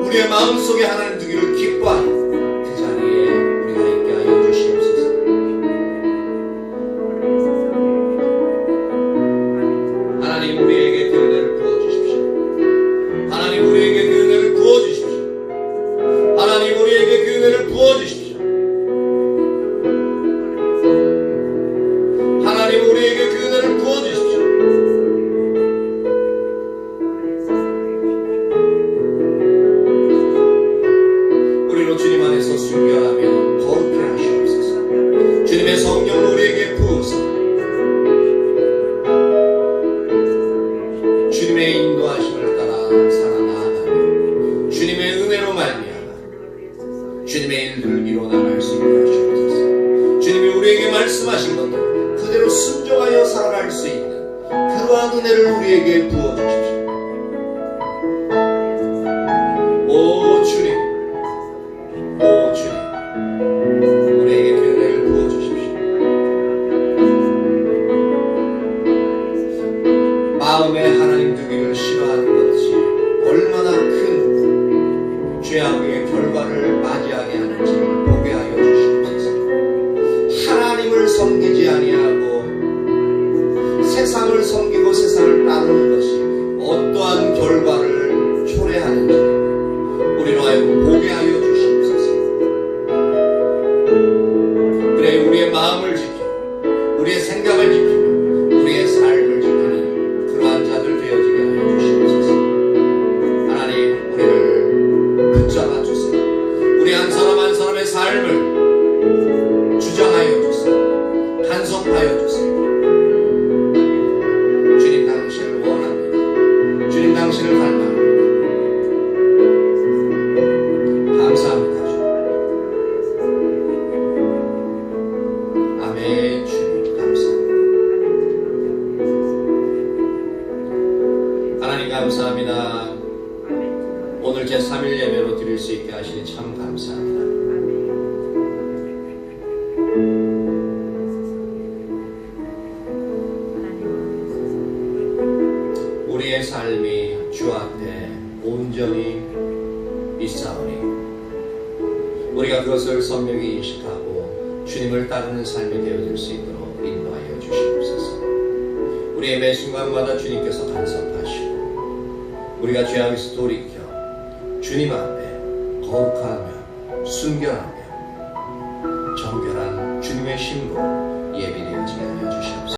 Speaker 1: 우리의 마음속에 하나님 두기를 기뻐하는 그 자리에 우리가 있게 하여 주시옵소서. 하나님 우리에게 그 은혜를 부어주십시오. 하나님 우리에게 그 은혜를 부어주십시오. 하나님 우리에게 그 은혜를 부어주십시오. 하나님 우리에게 그 은혜를 부어주십시오. 우리로 주님 안에서 순결하며 거룩해 하시옵소서. 주님의 성령을 우리에게 부으사 주님의 인도하심을 따라 살아나가며 주님의 은혜로 말미암아 주님의 일들을 이루어 나갈 수 있게 하시옵소서. 주님이 우리에게 말씀하신 것들 그대로 순종하여 살아갈 수 있는 그러한 은혜를 우리에게 부어주십시오. 오 주님, 오 주님, 우리에게 그 은혜를 부어주십시오. 마음에 하나님 두기를 싫어하는 것이 얼마나 큰 죄악의 결과를 맞이하게 하는지 보게 하여 주시옵소서. 하나님을 섬기지 아니하고 세상을 섬기고 세상을 따르는 것이 어떠한 결과를 초래하는지 우리로 하여금 보게 하여 주시옵소서. 그래 우리의 마음을 지키고 우리의 생각을 지키고 우리의 삶을 지키는 그러한 자들 되어지게 하여 주시옵소서. 하나님 우리를 붙잡아 주세요. 우리 한 사람 한 사람의 삶을 주장하여 주세요. 간섭하여 주세요. 주님 당신을 원합니다. 주님 당신을 닮아합니다. 감사합니다. 주님. 아멘. 주님 감사합니다. 하나님 감사합니다. 오늘 제3일 예배로 드릴 수 있게 하시니 참 감사합니다. 우리의 삶이 주 앞에 온전히 있사오니 우리가 그것을 선명히 인식하고 주님을 따르는 삶이 되어질 수 있도록 인도하여 주시옵소서. 우리의 매 순간마다 주님께서 간섭하시고 우리가 죄악에서 돌이켜 주님 앞에 거룩하며 순결하며 정결한 주님의 신부로 예비되어지게 하여 주시옵소서.